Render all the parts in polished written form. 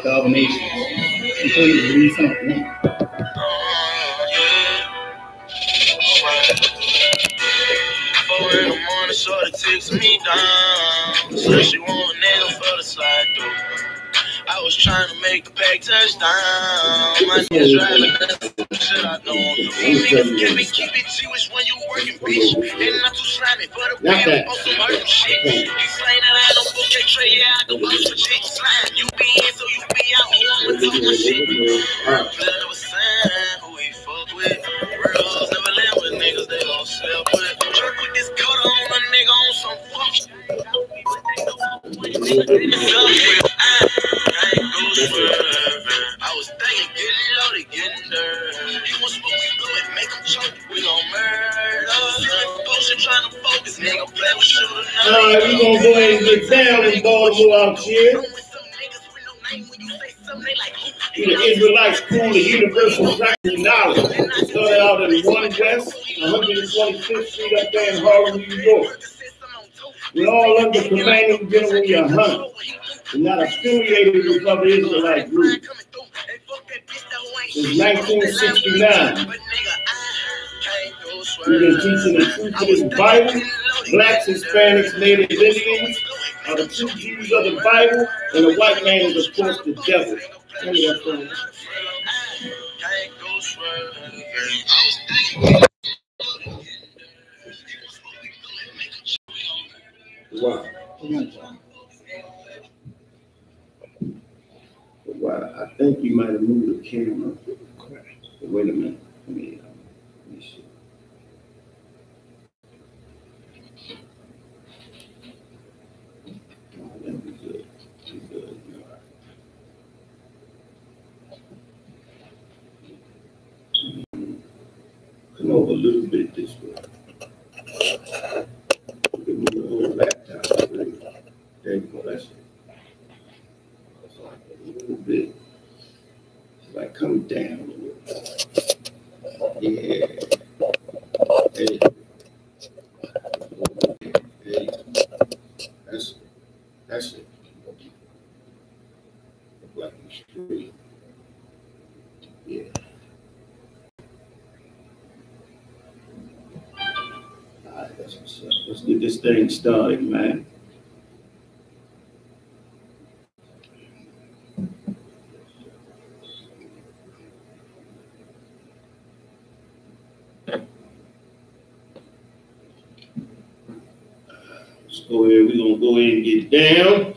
the other nations until you believe something. 4 in the morning, shorty takes me down. Said she want a nigga for the slide through. I was trying to make the pack touchdown. My niggas driving shit I know. These niggas keep it Jewish when you working, bitch. And not too slimy for the bill on some hurt shit. You say that I don't book that tray, yeah, I go post for shit. Slime, you be in, so you be out. Oh, I'ma talk my shit. Blood was saying who he fuck with. Real hoes never live with niggas, they gon' slip with. Jerk with this coat on a nigga on some fuck shit. I was thinking getting loaded, getting dirty. He wants smoke, we blow it, make him choke. We gon' murder. Potion trying to focus, nigga. Play with shooter. Alright, we gonna go ahead and get down in Baltimore out here. To the Israelite School of Universal Practical Knowledge. Started out in 1 West, 125th Street up there in Harlem, New York. We're all under commanding General Yahanna. We're not affiliated with other Israelite groups. Since 1969, we've been teaching the truth of this Bible. Blacks, Hispanics, Native Indians are the true Jews of the Bible, and the white man is, of course, the devil. Wow. Wow. I think you might have moved the camera. Wait a minute. Let me see. Oh, that'd be good. Be good. Come over a little bit this way. Give me the whole laptop. There you go. That's it. That's like a little bit. It's like come down a little bit. Yeah. Hey. Hey. That's it. That's it. Look like you straight. Yeah. All right, that's what's up. Let's get this thing started, man. Let's go ahead. We're gonna go ahead and get down.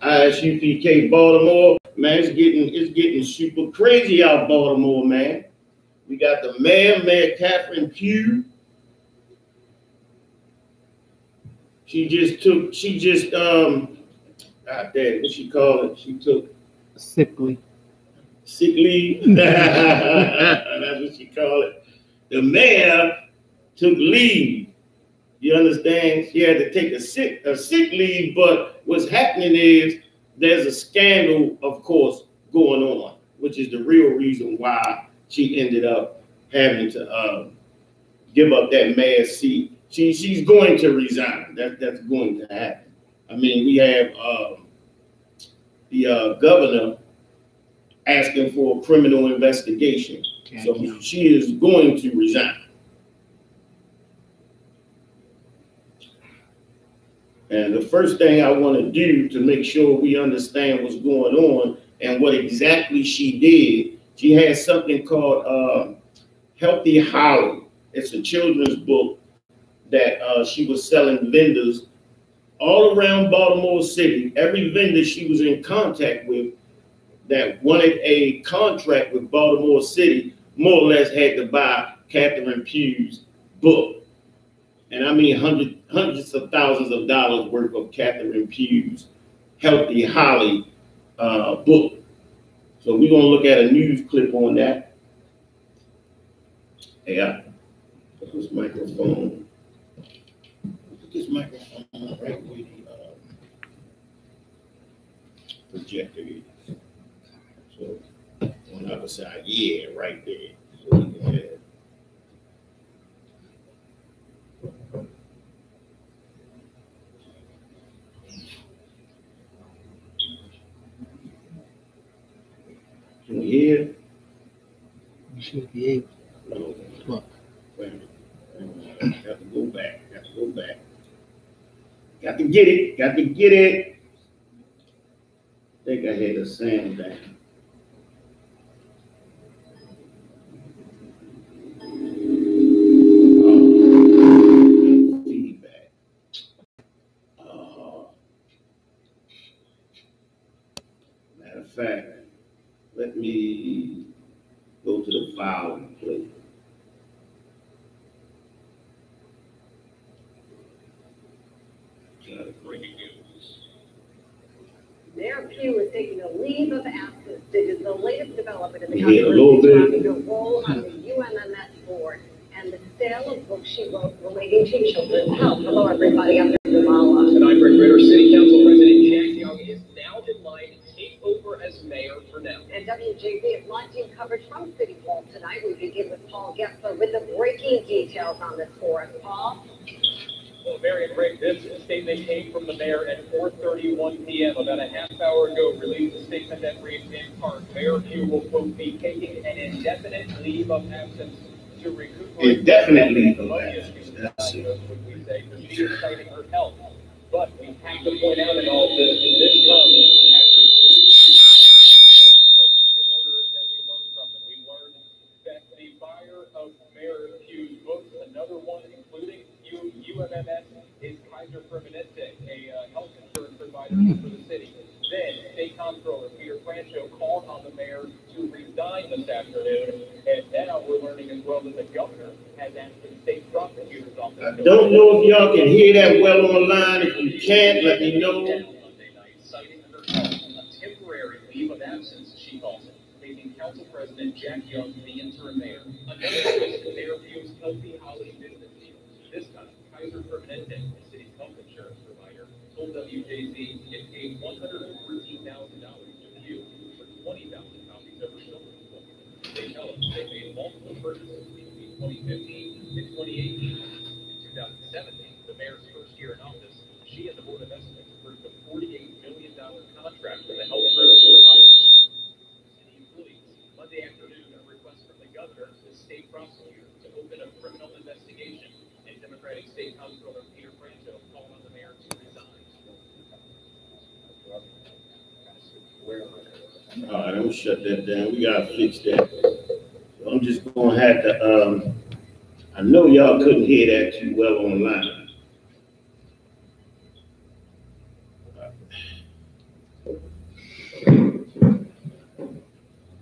I.S.U.P.K. Baltimore, man, it's getting super crazy out Baltimore, man. We got the Mayor Catherine Pugh. She just God damn, what she call it? She took Sick leave. Sick leave. That's what she call it. The mayor took leave. You understand? She had to take a sick leave, but what's happening is there's a scandal, of course, going on, which is the real reason why she ended up having to give up that mayor's seat. She's going to resign. That's going to happen. I mean, we have the governor asking for a criminal investigation. So she is going to resign. And the first thing I want to do to make sure we understand what's going on and what exactly she did, she has something called Healthy Holly. It's a children's book that she was selling vendors all around Baltimore City. Every vendor she was in contact with that wanted a contract with Baltimore City more or less had to buy Catherine Pugh's book. And I mean hundreds of thousands of dollars worth of Catherine Pugh's Healthy Holly book. So we're gonna look at a news clip on that. Hey, I put this microphone. Put this microphone right where the projector is. So on the other side, yeah, right there. So we can have. here? You should be able No. to. Look. Wait a minute. Got to go back. Got to go back. Got to get it. Got to get it. I think I had the sound down. Feedback. Matter of fact, let me go to the file and play. Breaking news. Mayor Pugh is taking a leave of absence. It is the latest development in the Yeah, a little controversy bit. surrounding her role on the UMMS board and the sale of books she wrote relating to children's health. Hello, everybody. I'm Jamala. Tonight, Rick Ritter, City Council President Jack Young is now in line to take over as mayor for now. And WJB is launching coverage from City Hall tonight. We begin with Paul Gessler with the breaking details on this for us. Paul? Well, Mary and Rick, this statement came from the mayor at 4:31 p.m. About a half hour ago, released a statement that reads in part, Mayor Pugh will, quote, be taking an indefinite leave of absence to recuperate. Indefinite leave of absence. That's it. We say, for she is citing her health. But we have to point out in all this comes after 3 weeks. First, in order that we learned from it, we learned that the buyer of Mayor Pugh's books, another one, including UMMS, is Kaiser Permanente, a health insurance provider for the city. Then, State Comptroller Peter Francho called on the mayor to resign this afternoon, and now we're learning as well that the governor has asked the state prosecutor's office. I don't know if y'all can hear that well on the line. If you can't, let me know. Monday night, citing her health, a temporary leave of absence, she calls it, making Council President Jack Young the interim mayor. Another twist in Mayor Pugh's healthy holiday business deal. This time, Kaiser Permanente, the city's health insurance provider, told WJZ it paid $114,000 to Pugh for 20,000 copies of her children's book. They tell us they made multiple purchases between 2015 and 2018. In 2017, the mayor's first year in office, she and the Board of Estimates approved a $48 million contract for the health service provider. City employees, Monday afternoon, a request from the governor to the state prosecutor to open a criminal investigation. And Democratic State Comptroller Peter Francho called on the mayor to resign. All right, don't shut that down. We gotta fix that. So I'm just gonna have to. I know y'all couldn't hear that too well online.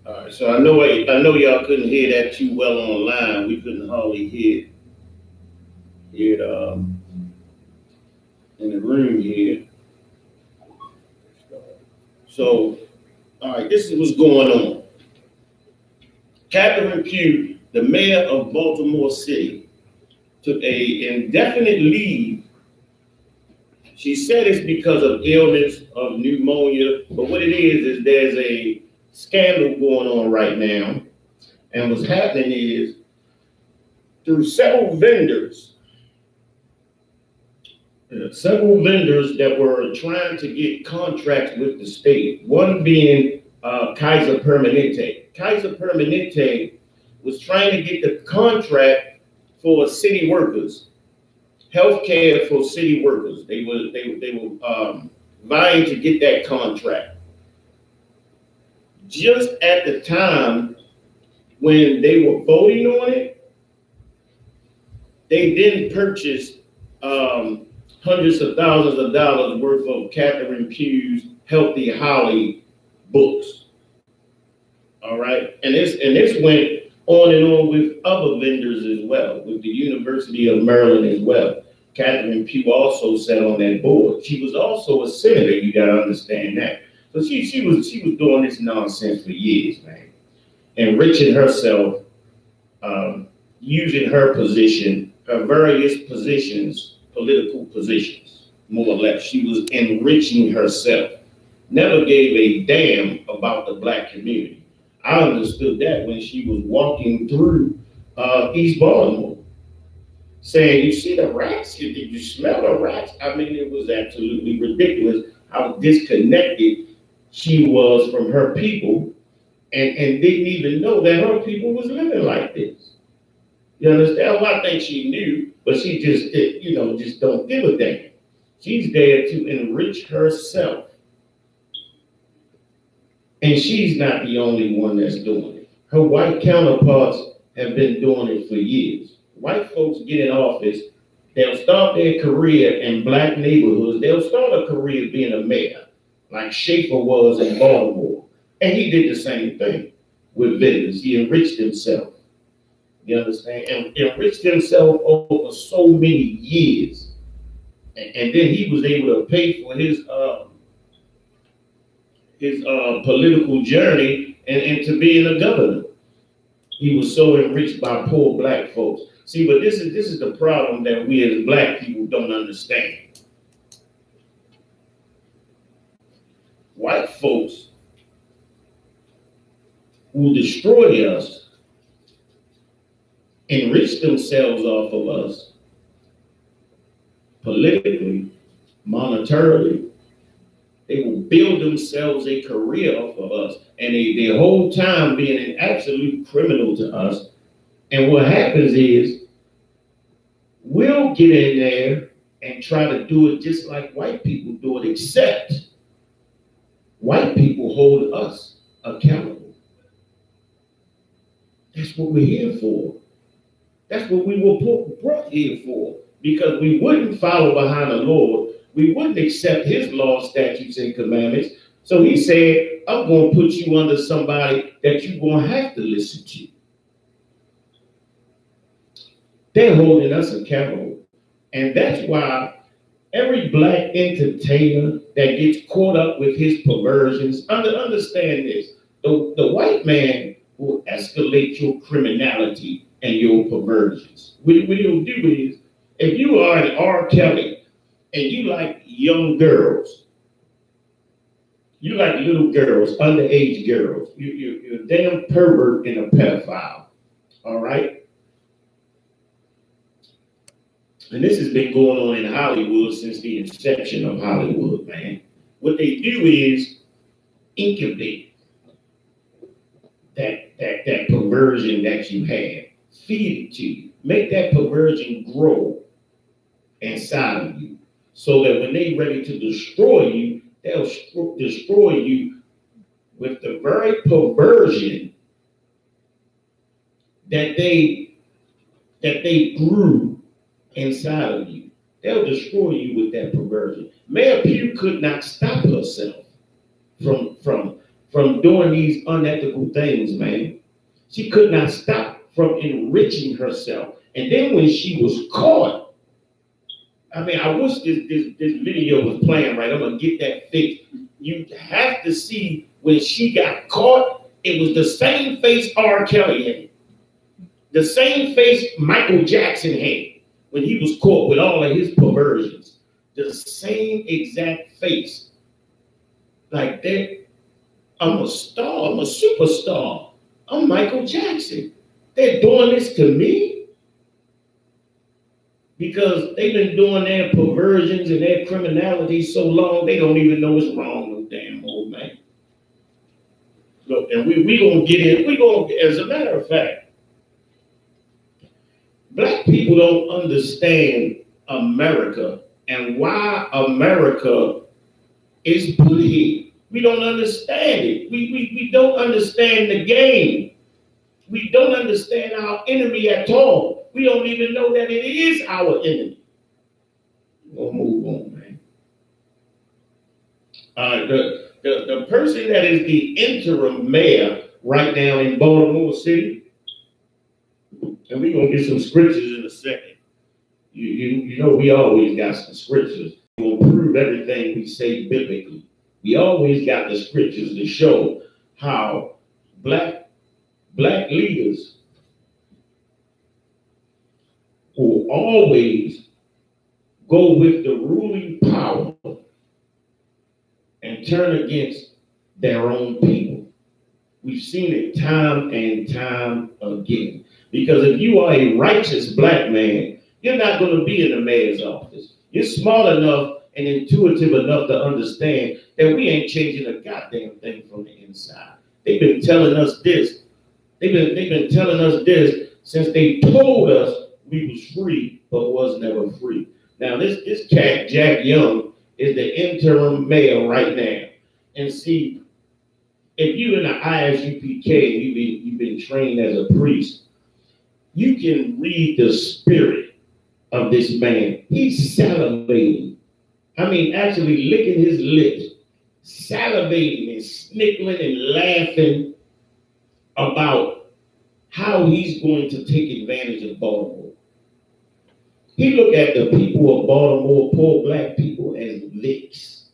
All right, so I know y'all couldn't hear that too well online. We couldn't hardly hear it in the room here. So, all right, this is what's going on. Catherine Pugh, the mayor of Baltimore City, took a indefinite leave. She said it's because of illness, of pneumonia, but what it is there's a scandal going on right now. And what's happening is through several vendors that were trying to get contracts with the state, one being Kaiser Permanente. Kaiser Permanente was trying to get the contract for city workers, health care for city workers. They were vying to get that contract. Just at the time when they were voting on it, they didn't purchase hundreds of thousands of dollars worth of Catherine Pugh's Healthy Holly books. All right, and this went on and on with other vendors as well, with the University of Maryland as well. Catherine Pugh also sat on that board. She was also a senator. You got to understand that. So she was doing this nonsense for years, man, enriching herself, using her position, her various positions, political positions, more or less. She was enriching herself. Never gave a damn about the black community. I understood that when she was walking through East Baltimore, saying, "You see the rats? Did you smell the rats?" I mean, it was absolutely ridiculous how disconnected she was from her people and didn't even know that her people was living like this. You understand? Well, I think she knew, but she just did, just don't give a damn. She's there to enrich herself. And she's not the only one that's doing it. Her white counterparts have been doing it for years. White folks get in office, they'll start their career in black neighborhoods. They'll start a career being a mayor, like Schaefer was in Baltimore. And he did the same thing with vendors. He enriched himself. You understand? And enriched himself over so many years. And then he was able to pay for his political journey and to being a governor. He was so enriched by poor black folks. See, but this is the problem that we as black people don't understand. White folks will destroy us, enrich themselves off of us, politically, monetarily. They will build themselves a career off of us, and their whole time being an absolute criminal to us. And what happens is we'll get in there and try to do it just like white people do it, except white people hold us accountable. That's what we're here for. That's what we were brought here for, because we wouldn't follow behind the Lord. We wouldn't accept his law, statutes, and commandments. So he said, I'm going to put you under somebody that you're going to have to listen to. They're holding us accountable. And that's why every black entertainer that gets caught up with his perversions, understand this. The white man will escalate your criminality and your perversions. What he'll do is, if you are an R. Kelly and you like young girls, you like little girls, underage girls, you're a damn pervert and a pedophile, all right? And this has been going on in Hollywood since the inception of Hollywood, man. What they do is incubate that perversion that you have, feed it to you, make that perversion grow inside of you, so that when they're ready to destroy you, they'll destroy you with the very perversion that they grew inside of you. They'll destroy you with that perversion. Mayor Pugh could not stop herself from doing these unethical things, man. She could not stop from enriching herself. And then when she was caught, I mean, I wish this video was playing right. I'm going to get that fixed. You have to see when she got caught, it was the same face R. Kelly had. The same face Michael Jackson had when he was caught with all of his perversions. The same exact face. Like that. I'm a star. I'm a superstar. I'm Michael Jackson. They're doing this to me because they've been doing their perversions and their criminality so long they don't even know what's wrong with damn old man. Look, and we gonna get in. We gonna, as a matter of fact, black people don't understand America and why America is put here. We don't understand it. We don't understand the game. We don't understand our enemy at all. We don't even know that it is our enemy. We'll move on, man. The person that is the interim mayor right now in Baltimore City, and we're going to get some scriptures in a second. You know we always got some scriptures. We'll prove everything we say biblically. We always got the scriptures to show how black leaders will always go with the ruling power and turn against their own people. We've seen it time and time again. Because if you are a righteous black man, you're not going to be in the mayor's office. You're smart enough and intuitive enough to understand that we ain't changing a goddamn thing from the inside. They've been telling us this. They've been telling us this since they told us we was free, but was never free. Now this cat, Jack Young, is the interim mayor right now. And see, if you're in the I.S.U.P.K, you've been trained as a priest, you can read the spirit of this man. He's salivating. I mean, actually licking his lips, salivating and snickling and laughing about how he's going to take advantage of Baltimore. He looked at the people of Baltimore, poor black people, as victims,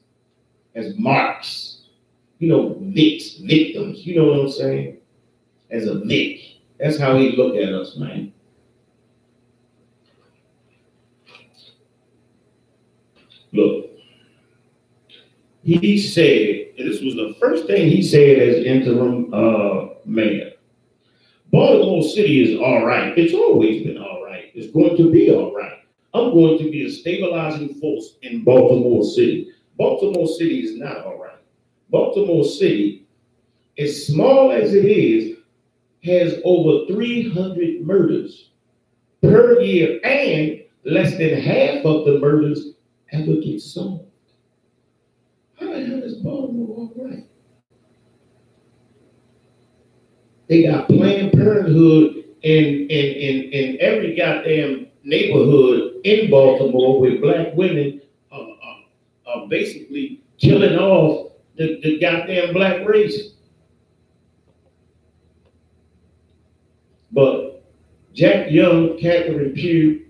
as marks. You know, victims. You know what I'm saying? As a vic. That's how he looked at us, man. Look, he said, and this was the first thing he said as interim mayor. Baltimore City is all right. It's always been all right. It's going to be all right. I'm going to be a stabilizing force in Baltimore City. Baltimore City is not all right. Baltimore City, as small as it is, has over 300 murders per year, and less than half of the murders ever get solved. How the hell is Baltimore all right? They got Planned Parenthood in every goddamn neighborhood in Baltimore where black women are basically killing off the goddamn black race. But Jack Young, Catherine Pugh,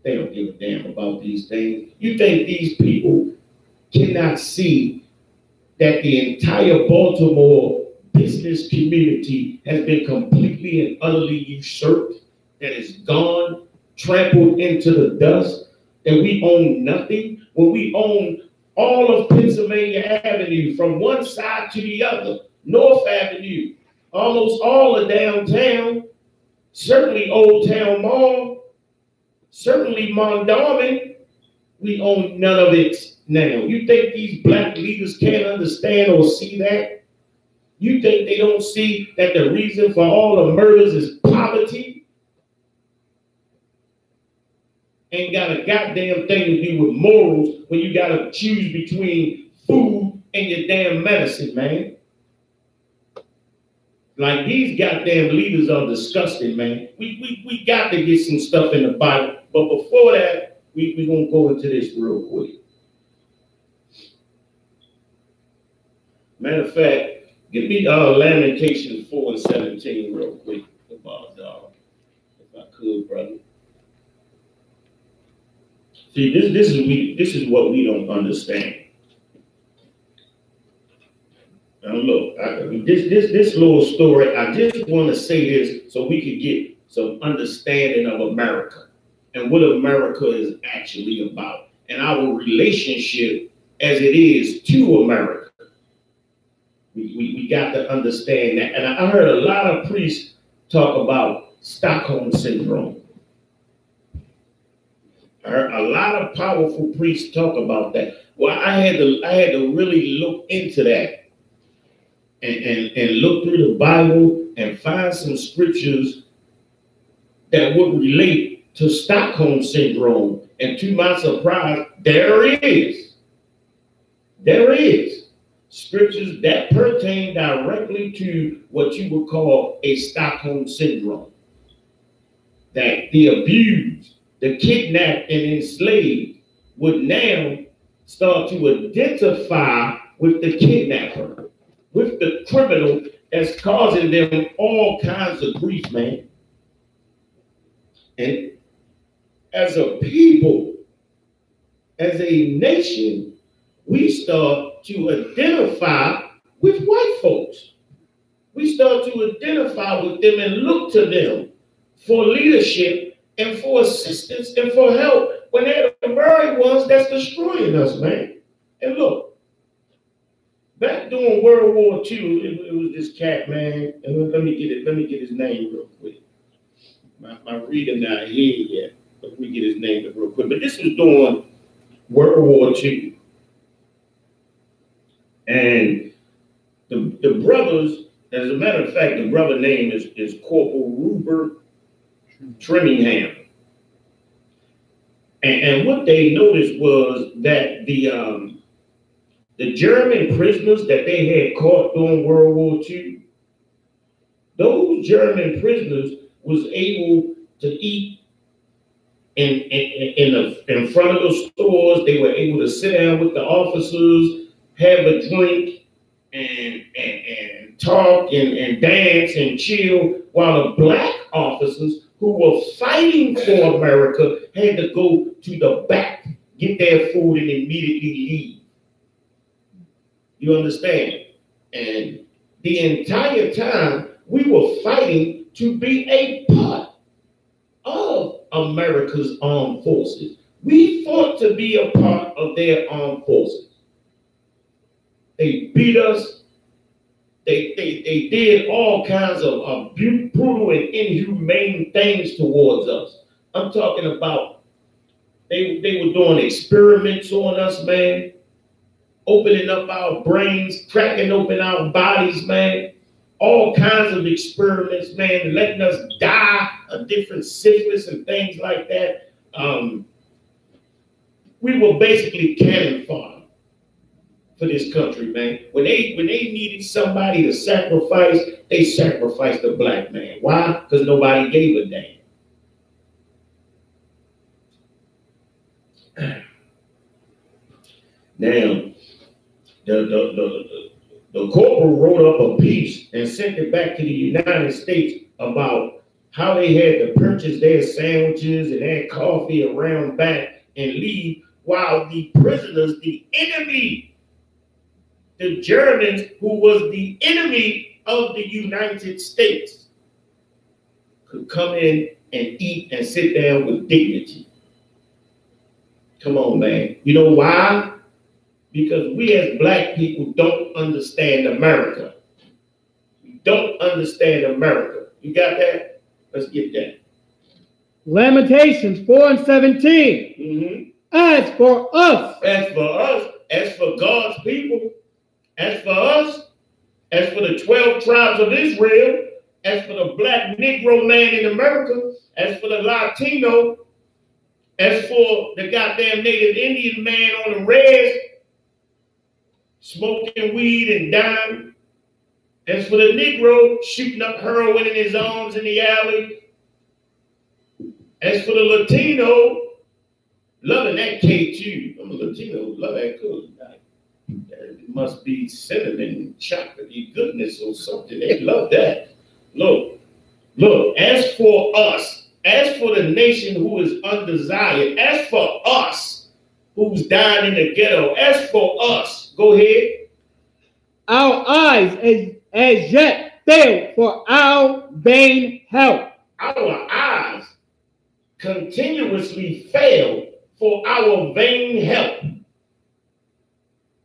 they don't give a damn about these things. You think these people cannot see that the entire Baltimore business community has been completely and utterly usurped, that is gone, trampled into the dust, that we own nothing, when we own all of Pennsylvania Avenue from one side to the other, North Avenue, almost all of downtown, certainly Old Town Mall, certainly Mondawmin, we own none of it now. You think these black leaders can't understand or see that? You think they don't see that the reason for all the murders is poverty? Ain't got a goddamn thing to do with morals when you got to choose between food and your damn medicine, man. Like, these goddamn leaders are disgusting, man. We got to get some stuff in the Bible. But before that, we're going to go into this real quick. Matter of fact, give me Lamentations 4:17 real quick. About, if I could, brother. See, this is what we don't understand. Now look, this little story, I just want to say this so we could get some understanding of America and what America is actually about and our relationship as it is to America. We got to understand that. And I heard a lot of priests talk about Stockholm Syndrome. I heard a lot of powerful priests talk about that. Well, I had to really look into that. And look through the Bible and find some scriptures that would relate to Stockholm Syndrome. And to my surprise, there is scriptures that pertain directly to what you would call a Stockholm Syndrome. That the abused, the kidnapped and enslaved would now start to identify with the kidnapper, with the criminal that's causing them all kinds of grief, man. And as a people, as a nation, we start to identify with white folks. We start to identify with them and look to them for leadership and for assistance and for help when they're the very ones that's destroying us, man. And look, back during World War II, it was this cat, man. And let me get his name real quick. My reading not here yet. Let me get his name real quick. But this was during World War II. And the brothers As a matter of fact, the brother name is Corporal Rupert Trimmingham. And what they noticed was that the German prisoners that they had caught during World War II, those German prisoners was able to eat in front of the stores. They were able to sit down with the officers, have a drink, and talk and dance and chill, while the black officers who were fighting for America had to go to the back, get their food, and immediately leave. You understand? And the entire time we were fighting to be a part of America's armed forces. We fought to be a part of their armed forces. They beat us. They did all kinds of brutal and inhumane things towards us. I'm talking about they were doing experiments on us, man. Opening up our brains, cracking open our bodies, man. All kinds of experiments, man, letting us die of different syphilis and things like that. We were basically cannon fodder for this country, man. When they needed somebody to sacrifice, they sacrificed the black man. Why? Because nobody gave a damn. Now, the corporal wrote up a piece and sent it back to the United States about how they had to purchase their sandwiches and their coffee around back and leave, while the prisoners, the enemy, the Germans, who was the enemy of the United States, could come in and eat and sit down with dignity. Come on, man. You know why? Because we as black people don't understand America. We don't understand America. You got that? Let's get that. Lamentations 4:17. Mm-hmm. As for us. As for us, as for God's people, as for us, as for the 12 tribes of Israel, as for the black Negro man in America, as for the Latino, as for the goddamn Native Indian man on the res, smoking weed and dying. As for the Negro shooting up heroin in his arms in the alley. As for the Latino, loving that K2. I'm a Latino, love that cool. It must be cinnamon, chocolatey goodness or something. They love that. Look, as for us, as for the nation who is undesired, as for us who's dying in the ghetto, as for us, go ahead. Our eyes as yet fail for our vain help. Our eyes continuously fail for our vain help.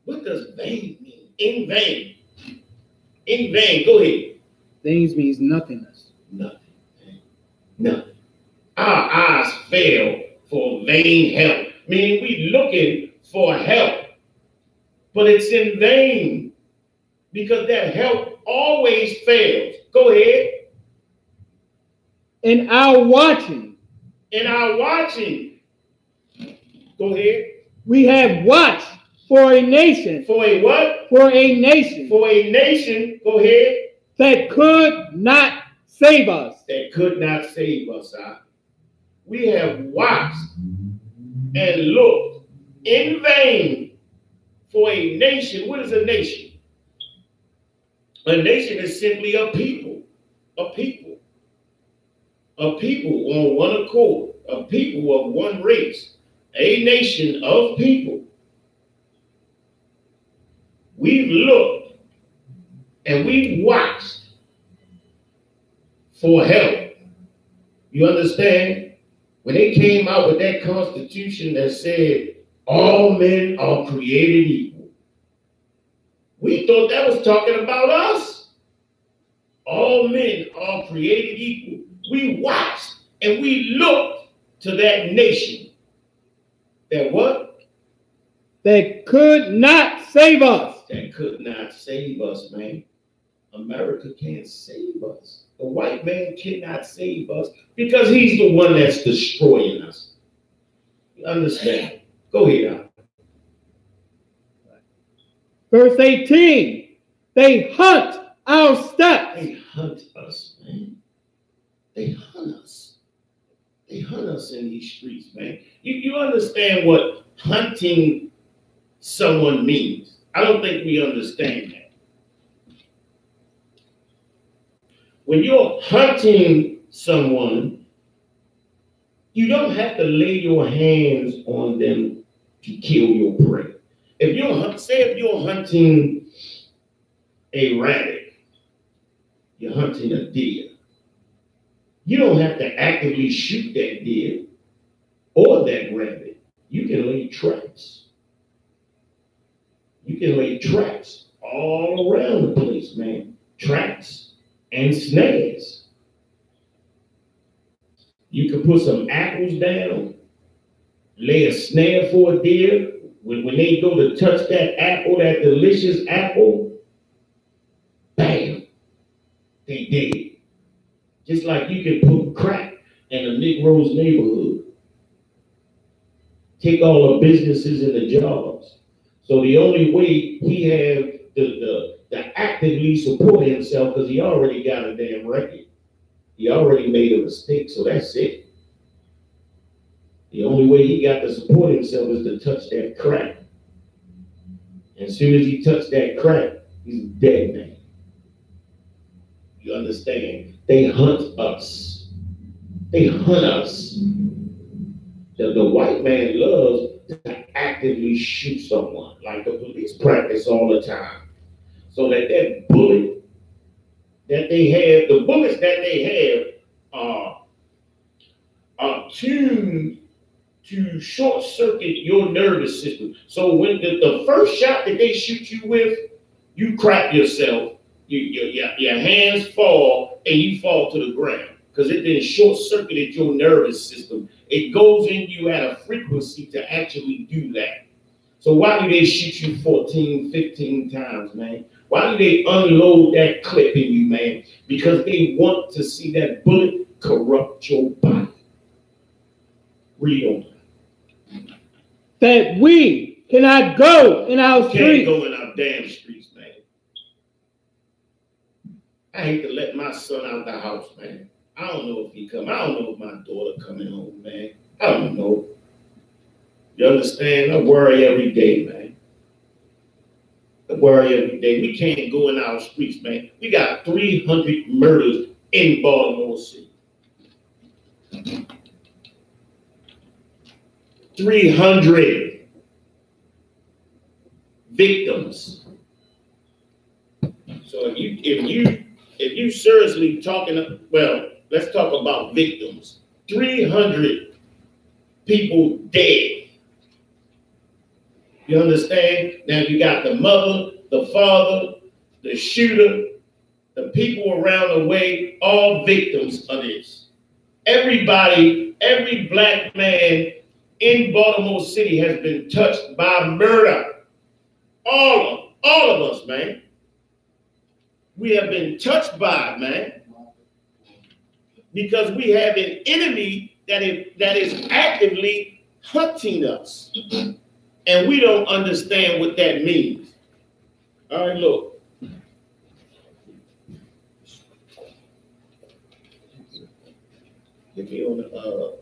What does vain mean? In vain. In vain. Go ahead. Things means nothingness. Nothing. Nothing. Our eyes fail for vain help. Meaning we looking for help, but it's in vain because that help always fails. Go ahead. In our watching. In our watching. Go ahead. We have watched for a nation. For a what? For a nation. For a nation. Go ahead. That could not save us. That could not save us. We have watched and looked in vain for a nation. What is a nation? A nation is simply a people. A people. A people on one accord. A people of one race. A nation of people. We've looked and we've watched for help. You understand? When they came out with that constitution that said all men are created equal, we thought that was talking about us. All men are created equal. We watched and we looked to that nation. That what? That could not save us. That could not save us, man. America can't save us. The white man cannot save us because he's the one that's destroying us. You understand? Go ahead, Al. Verse 18, they hunt our steps. They hunt us, man. They hunt us. They hunt us in these streets, man. You understand what hunting someone means? I don't think we understand that. When you're hunting someone, you don't have to lay your hands on them to kill your prey. If you're hunting a rabbit, you're hunting a deer, you don't have to actively shoot that deer or that rabbit. You can lay traps. You can lay traps all around the place, man. Traps and snares. You can put some apples down, lay a snare for a deer. When they go to touch that apple, that delicious apple, bam, they dead. Just like you can put crack in a Negro's neighborhood. Take all the businesses and the jobs. So the only way he have to actively support himself, because he already got a damn record. He already made a mistake, so that's it. The only way he got to support himself is to touch that crack. And as soon as he touched that crack, he's a dead man. You understand? They hunt us. They hunt us. The white man loves to actively shoot someone, like the police practice all the time. So that bullet that they have, the bullets that they have are tuned to short circuit your nervous system. So when the first shot that they shoot you with, you crack yourself, your hands fall, and you fall to the ground because it then short circuited your nervous system. It goes in you at a frequency to actually do that. So why do they shoot you 14, 15 times, man? Why do they unload that clip in you, man? Because they want to see that bullet corrupt your body. Read on. That we cannot go in our streets. Can't go in our damn streets, man. I hate to let my son out the house, man. I don't know if he come. I don't know if my daughter coming home, man. I don't know. You understand? I worry every day, man. I worry every day. We can't go in our streets, man. We got 300 murders in Baltimore City. 300 victims. So if you seriously talking, well, let's talk about victims. 300 people dead. You understand? Now you got the mother, the father, the shooter, the people around the way, all victims of this. Everybody, every black man in Baltimore City has been touched by murder. All of us, man. We have been touched by it, man. Because we have an enemy that is actively hunting us. And we don't understand what that means. All right, look. Get me on the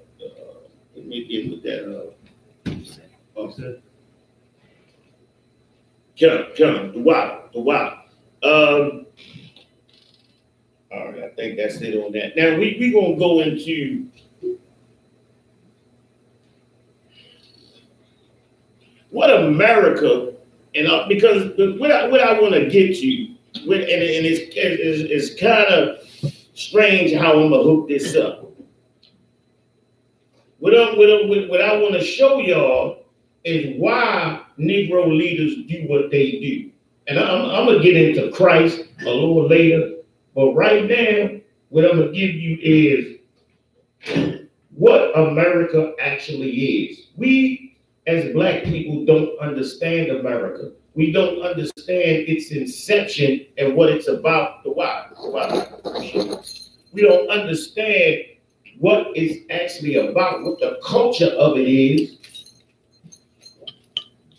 let me get with that Come, the wow. All right, I think that's it on that. Now we gonna go into what America and because what I want to get to, and it's kind of strange how I'm gonna hook this up. What I want to show y'all is why Negro leaders do what they do. And I'm going to get into Christ a little later. But right now, what I'm going to give you is what America actually is. We, as black people, don't understand America. we don't understand its inception and what it's about. The why. We don't understand what it's actually about, what the culture of it is,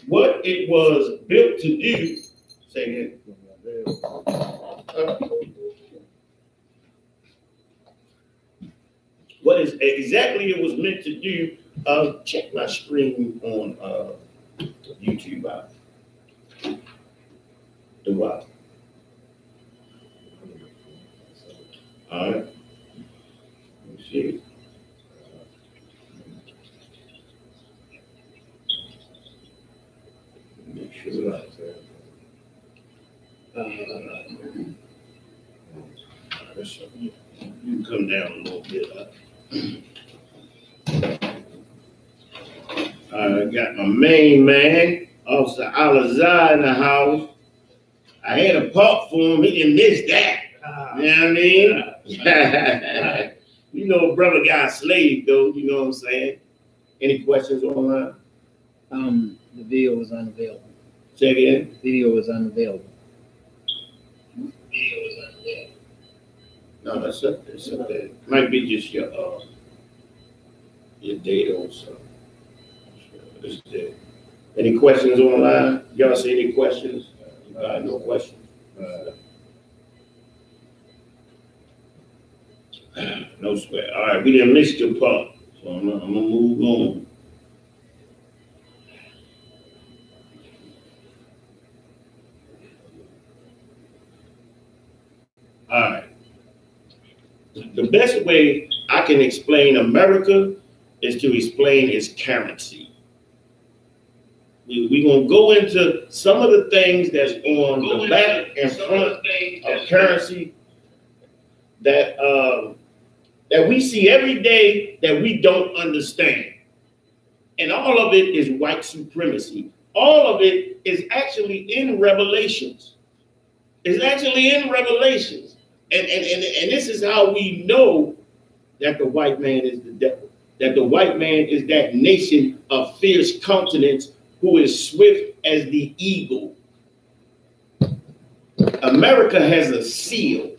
what it was built to do. Say it. What is exactly it was meant to do. Check my screen on YouTube out. The why. All right. Let's see. Make sure that's there. You can come down a little bit. I got my main man, Officer Al-Azhar, in the house. I had a part for him. He didn't miss that. You know what I mean? You know, brother got slave though. You know what I'm saying? Any questions online? The video was unavailable. Say again. The video was unavailable. No, that's up there. It's up there. Might be just your data or something. It's there. Any questions online? Y'all see any questions? No questions. No sweat. All right, we didn't miss your part, so I'm gonna move on. All right. The best way I can explain America is to explain its currency. We're going to go into some of the things that's on the back and front of currency that that we see every day that we don't understand. And all of it is white supremacy. All of it is actually in Revelations. It's actually in Revelations. And this is how we know that the white man is the devil. That the white man is that nation of fierce countenance who is swift as the eagle. America has a seal.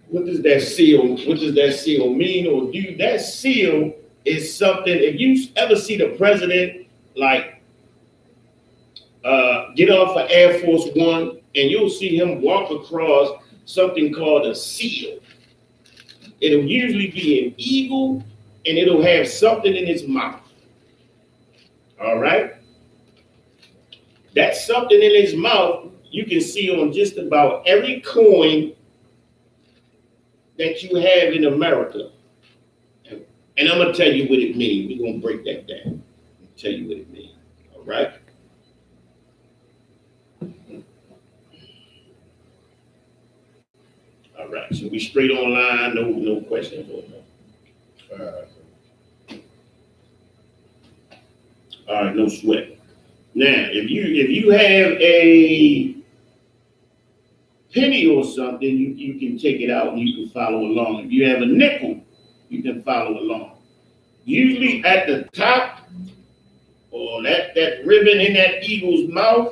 What does that seal mean or do? That seal is something, if you ever see the president like get off of Air Force One and you'll see him walk across something called a seal. It'll usually be an eagle and it'll have something in its mouth. All right. That something in his mouth you can see on just about every coin that you have in America. And I'm going to tell you what it means. We're going to break that down. I'll tell you what it means. All right. All right. So we straight online. No questions on that. All right, no sweat. Now, if you have a penny or something, you can take it out and you can follow along. If you have a nickel, you can follow along. Usually at the top or that ribbon in that eagle's mouth,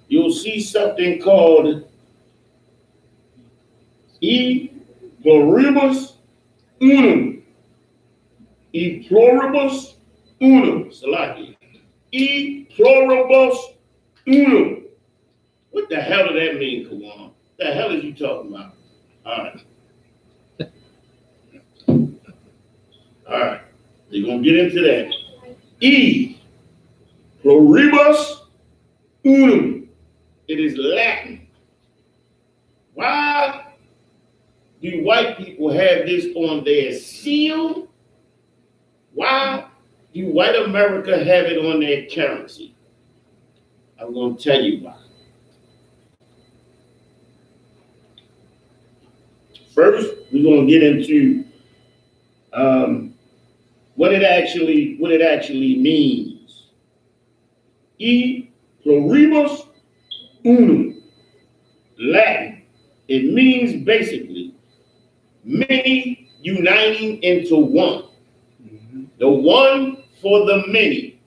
you'll see something called E pluribus unum. E pluribus unum. Salaki. E pluribus unum. What the hell does that mean, Kawan? What the hell is you talking about? All right. All right. You're going to get into that. E pluribus unum. It is Latin. Why do white people have this on their seal? Why do white America have it on their currency? I'm going to tell you why. First, we're going to get into what it actually means. E pluribus unum. Latin. It means basically many uniting into one. The one for the many.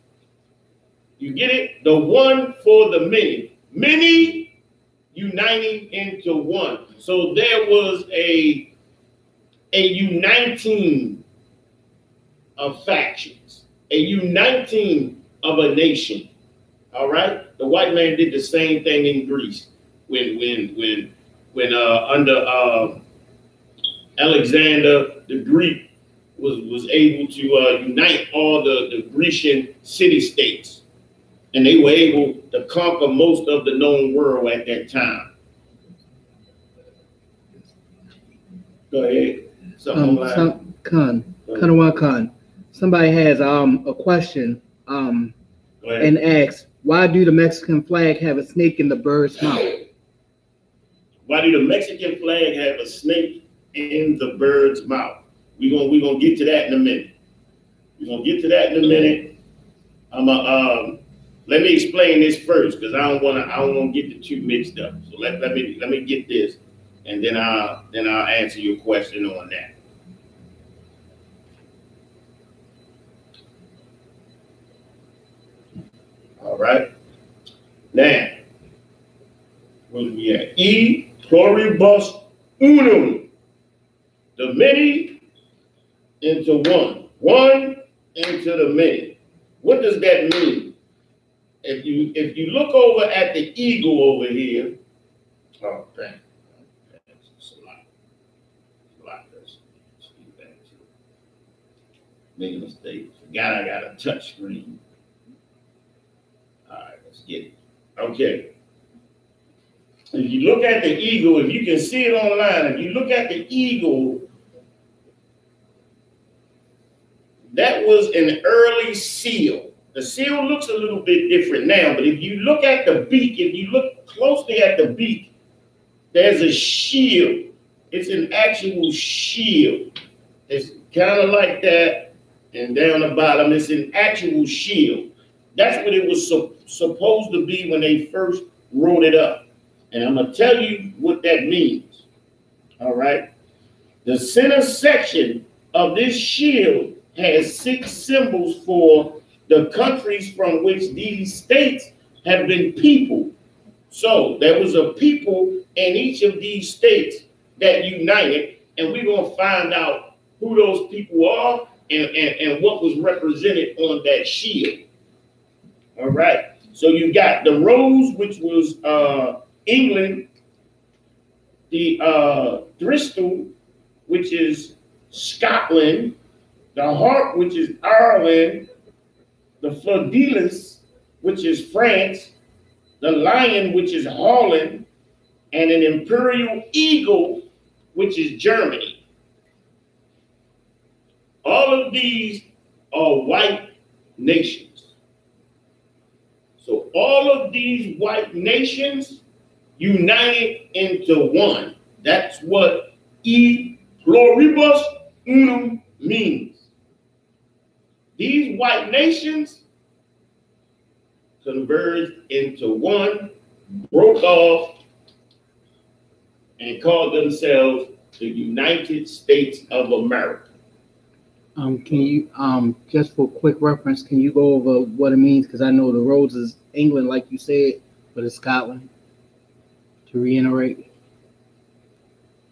You get it? The one for the many. Many uniting into one. So there was a uniting of factions, a uniting of a nation. All right? The white man did the same thing in Greece when under Alexander the Greek was able to unite all the Grecian city-states. And they were able to conquer most of the known world at that time. Go ahead. Khan. Somebody has a question and asks, why do the Mexican flag have a snake in the bird's mouth? Why do the Mexican flag have a snake in the bird's mouth? We're gonna get to that in a minute. Let me explain this first, because I don't want to get the two mixed up. So let me get this, and then I'll answer your question on that. All right. Now, when we at E pluribus unum, the many into one into the many. What does that mean? If you look over at the eagle over here, oh dang, it's a lot. Let's get back to it. Make a mistake. Forgot I got a touch screen. All right, let's get it. Okay. If you look at the eagle, if you can see it online, if you look at the eagle, that was an early seal. The seal looks a little bit different now, but if you look at the beak, if you look closely at the beak, there's a shield. It's an actual shield. It's kind of like that, and down the bottom, it's an actual shield. That's what it was supposed to be when they first wrote it up. And I'm going to tell you what that means. All right. The center section of this shield has 6 symbols for the countries from which these states have been peopled. So there was a people in each of these states that united, and we're going to find out who those people are and what was represented on that shield. All right. So you got the rose, which was England, the Bristol, which is Scotland, the heart, which is Ireland, the fleur-de-lis, which is France, the lion, which is Holland, and an imperial eagle, which is Germany. All of these are white nations. So all of these white nations united into one. That's what E pluribus unum means. These white nations converged into one, broke off, and called themselves the United States of America. Can you, just for quick reference, can you go over what it means? Because I know the rose is England, like you said, but it's Scotland. To reiterate.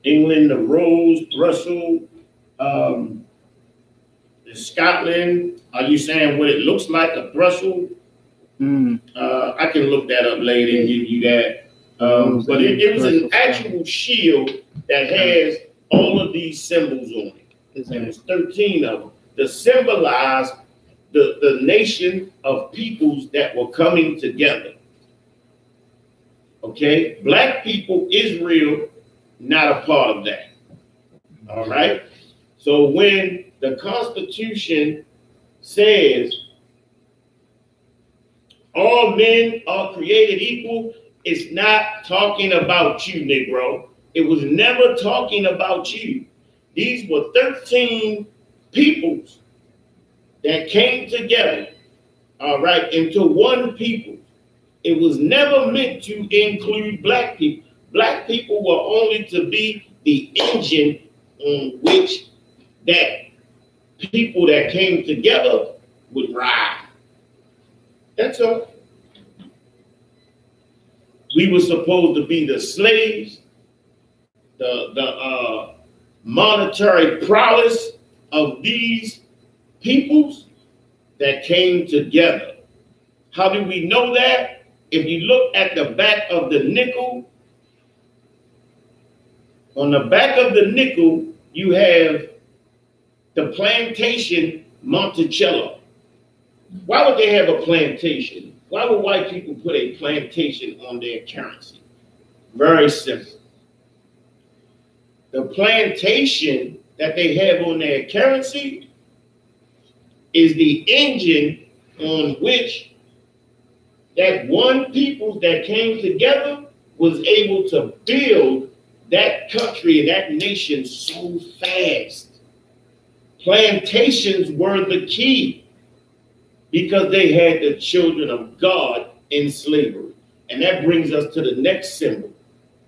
England, the rose, Brussels, Scotland. Are you saying what it looks like, a Brussels? I can look that up later and give you that. But it was an actual shield that has all of these symbols on it. And there's 13 of them to symbolize the nation of peoples that were coming together. Okay, black people, Israel, not a part of that. All right. So when the Constitution says all men are created equal, it's not talking about you, Negro. It was never talking about you. These were 13 peoples that came together, all right, into one people. It was never meant to include black people. Black people were only to be the engine on which that people that came together would ride. That's all. We were supposed to be the slaves, the monetary prowess of these peoples that came together. How do we know that? If you look at the back of the nickel, on the back of the nickel, you have the plantation Monticello. Why would they have a plantation? Why would white people put a plantation on their currency? Very simple. The plantation that they have on their currency is the engine on which that one people that came together was able to build that country and that nation so fast. Plantations were the key because they had the children of God in slavery. And that brings us to the next symbol.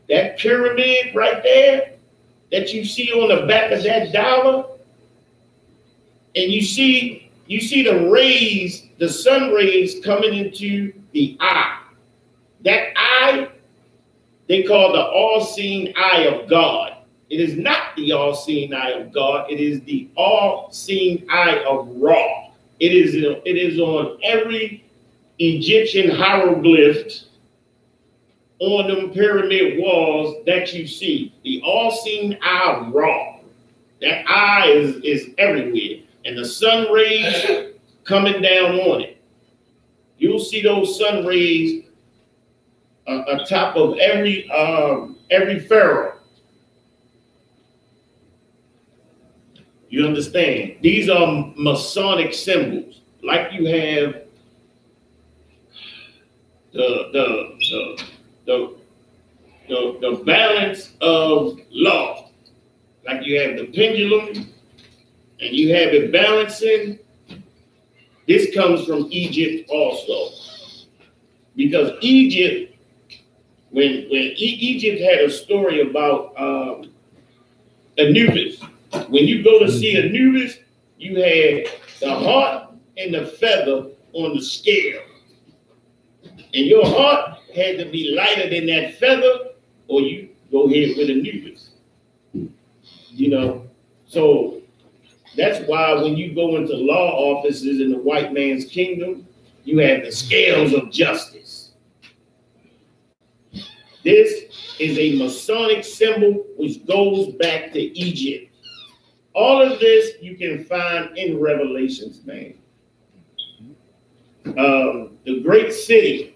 That pyramid right there that you see on the back of that dollar, and you see the rays, the sun rays coming into the eye. That eye, they call the all-seeing eye of God. It is not the all-seeing eye of God. It is the all-seeing eye of Ra. It is on every Egyptian hieroglyph on them pyramid walls that you see. The all-seeing eye of Ra. That eye is everywhere. And the sun rays coming down on it. You'll see those sun rays atop of every pharaoh. You understand? These are Masonic symbols. Like you have the balance of law. Like you have the pendulum, and you have it balancing. This comes from Egypt also. Because Egypt, when Egypt had a story about Anubis. When you go to see Anubis, you had the heart and the feather on the scale. And your heart had to be lighter than that feather, or you go ahead with Anubis. You know, so that's why when you go into law offices in the white man's kingdom, you have the scales of justice. This is a Masonic symbol which goes back to Egypt. All of this you can find in Revelations, man. The great city.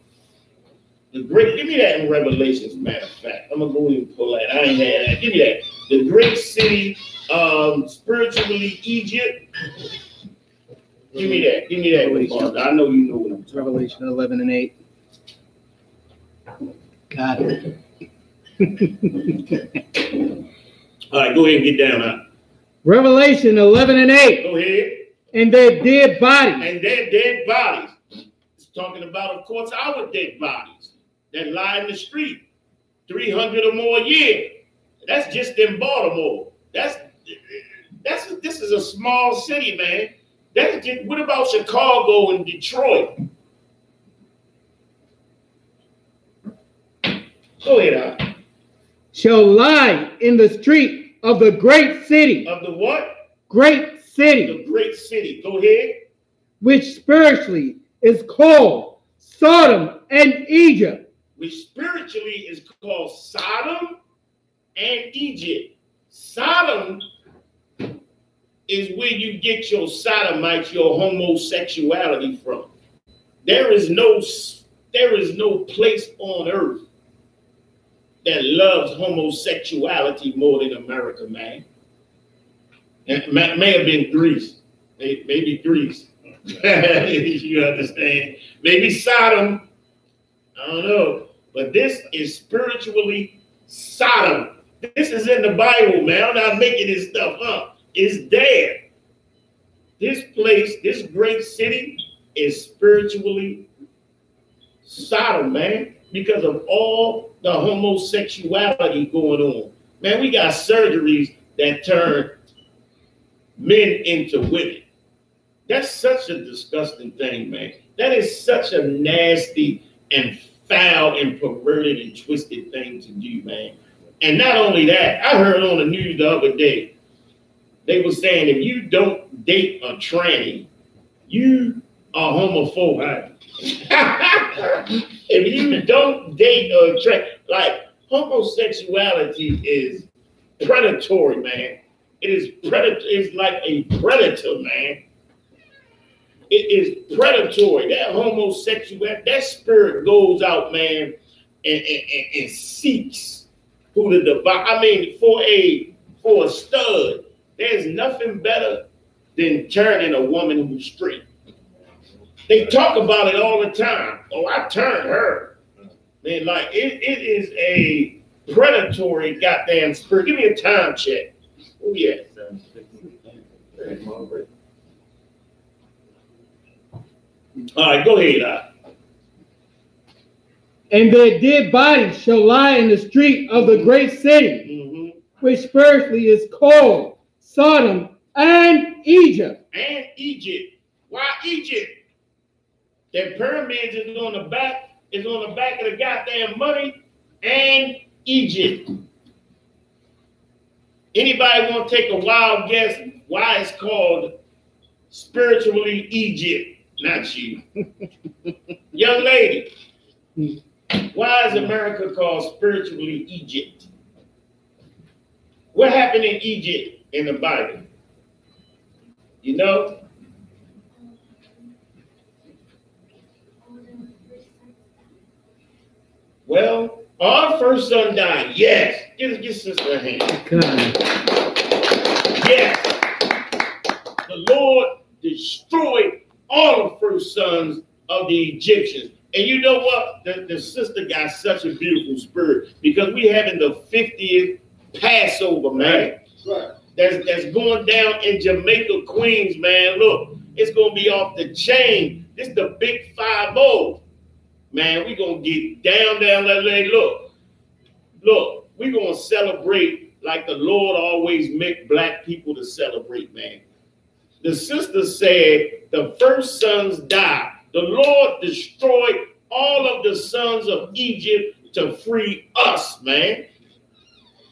Give me that in Revelations, matter of fact. I'm going to go ahead and pull that. I ain't had that. Give me that. The great city, spiritually Egypt. Give me that. Give me that. I know you know what I'm talking about. Revelation 11 and 8. Got it. All right, go ahead and get down now. Revelation 11 and 8. Go ahead. And their dead bodies. And their dead bodies. It's talking about, of course, our dead bodies that lie in the street 300 or more years. That's just in Baltimore. This is a small city, man. That's just, what about Chicago and Detroit? Go ahead, Al. Shall lie in the street of the great city. Of the what? Great city. The great city. Go ahead. Which spiritually is called Sodom and Egypt. Which spiritually is called Sodom and Egypt. Sodom is where you get your sodomites, your homosexuality from. There is no place on earth that loves homosexuality more than America, man. It may have been Greece. Maybe Greece. You understand? Maybe Sodom. I don't know. But this is spiritually Sodom. This is in the Bible, man. I'm not making this stuff up. It's there. This place, this great city, is spiritually Sodom, man, because of all the homosexuality going on. Man, we got surgeries that turn men into women. That's such a disgusting thing, man. That is such a nasty and foul and perverted and twisted thing to do, man. And not only that, I heard on the news the other day, they were saying if you don't date a tranny, you are homophobic. If you don't date a tranny, like homosexuality is predatory, man. It is predator. It's like a predator, man. It is predatory. That homosexuality, that spirit goes out, man, and seeks who to devour. I mean, for a stud, there's nothing better than turning a woman who's straight. They talk about it all the time. Oh, I turned her. Man, like it is a predatory goddamn spirit. Give me a time check. Oh yeah. All right, go ahead. And their dead bodies shall lie in the street of the great city, which spiritually is called Sodom and Egypt. And Egypt. Why Egypt? Their pyramids is on the back of the goddamn money, and Egypt. Anybody want to take a wild guess why it's called spiritually Egypt? Not you. Young lady, why is America called spiritually Egypt? What happened in Egypt in the Bible? You know? Well, our first son died. Yes. Give sister a hand. Yes. The Lord destroyed all the first sons of the Egyptians. And you know what? The sister got such a beautiful spirit because we having the 50th Passover, man. Right. That's going down in Jamaica, Queens, man. Look, it's going to be off the chain. This is the big 5-0. Man, we're going to get down, look, we're going to celebrate like the Lord always make black people to celebrate, man. The sister said the first sons died. The Lord destroyed all of the sons of Egypt to free us, man.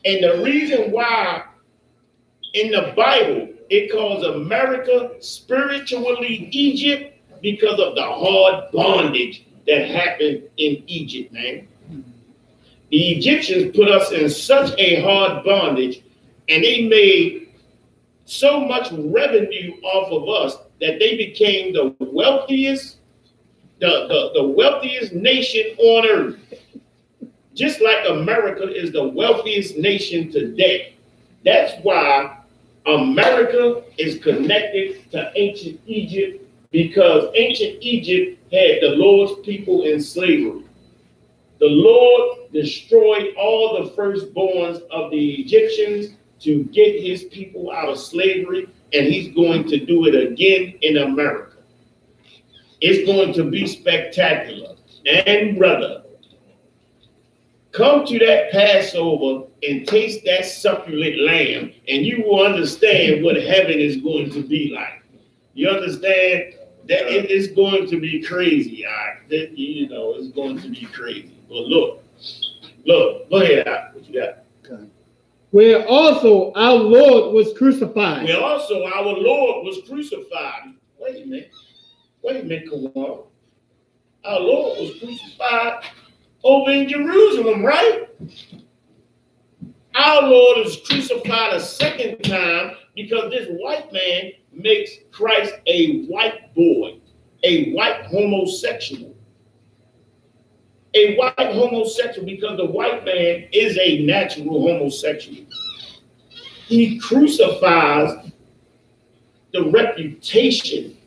And the reason why in the Bible it calls America spiritually Egypt because of the hard bondage that happened in Egypt, man. The Egyptians put us in such a hard bondage, and they made so much revenue off of us that they became the wealthiest, the wealthiest nation on earth. Just like America is the wealthiest nation today. That's why America is connected to ancient Egypt, because ancient Egypt had the Lord's people in slavery. The Lord destroyed all the firstborns of the Egyptians to get his people out of slavery, and he's going to do it again in America. It's going to be spectacular. And brother, come to that Passover and taste that succulent lamb, and you will understand what heaven is going to be like. You understand? That it is going to be crazy, all right? That, you know, it's going to be crazy. But look, go ahead, what you got? Okay. Where also our Lord was crucified. Where also our Lord was crucified. Wait a minute, Kawan. Our Lord was crucified over in Jerusalem, right? Our Lord is crucified a second time because this white man makes Christ a white boy, a white homosexual. A white homosexual because the white man is a natural homosexual. He crucifies the reputation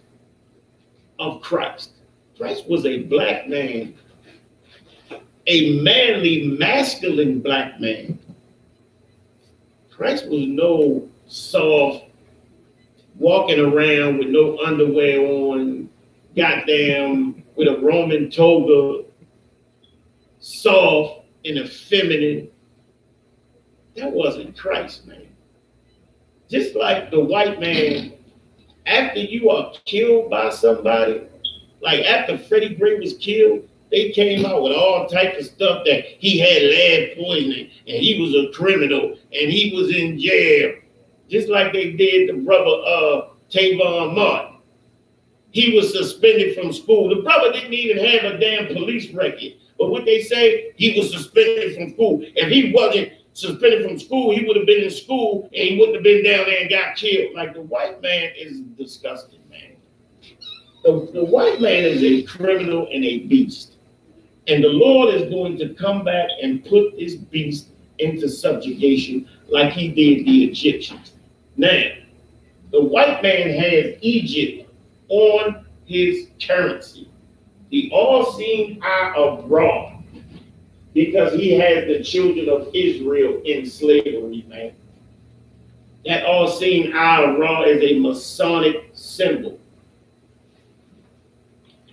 of Christ. Christ was a black man, a manly, masculine black man. Christ was no soft, walking around with no underwear on, goddamn, with a Roman toga, soft and effeminate. That wasn't Christ, man. Just like the white man after you are killed by somebody, like after Freddie Gray was killed, they came out with all types of stuff that he had lead poisoning and he was a criminal and he was in jail, just like they did the brother Tavon Martin. He was suspended from school. The brother didn't even have a damn police record. But what they say, he was suspended from school. If he wasn't suspended from school, he would have been in school and he wouldn't have been down there and got killed. Like, the white man is disgusting, man. The white man is a criminal and a beast. And the Lord is going to come back and put this beast into subjugation like he did the Egyptians. Now, the white man has Egypt on his currency, the all-seeing eye of Ra, because he has the children of Israel in slavery, man. That all-seeing eye of Ra is a Masonic symbol.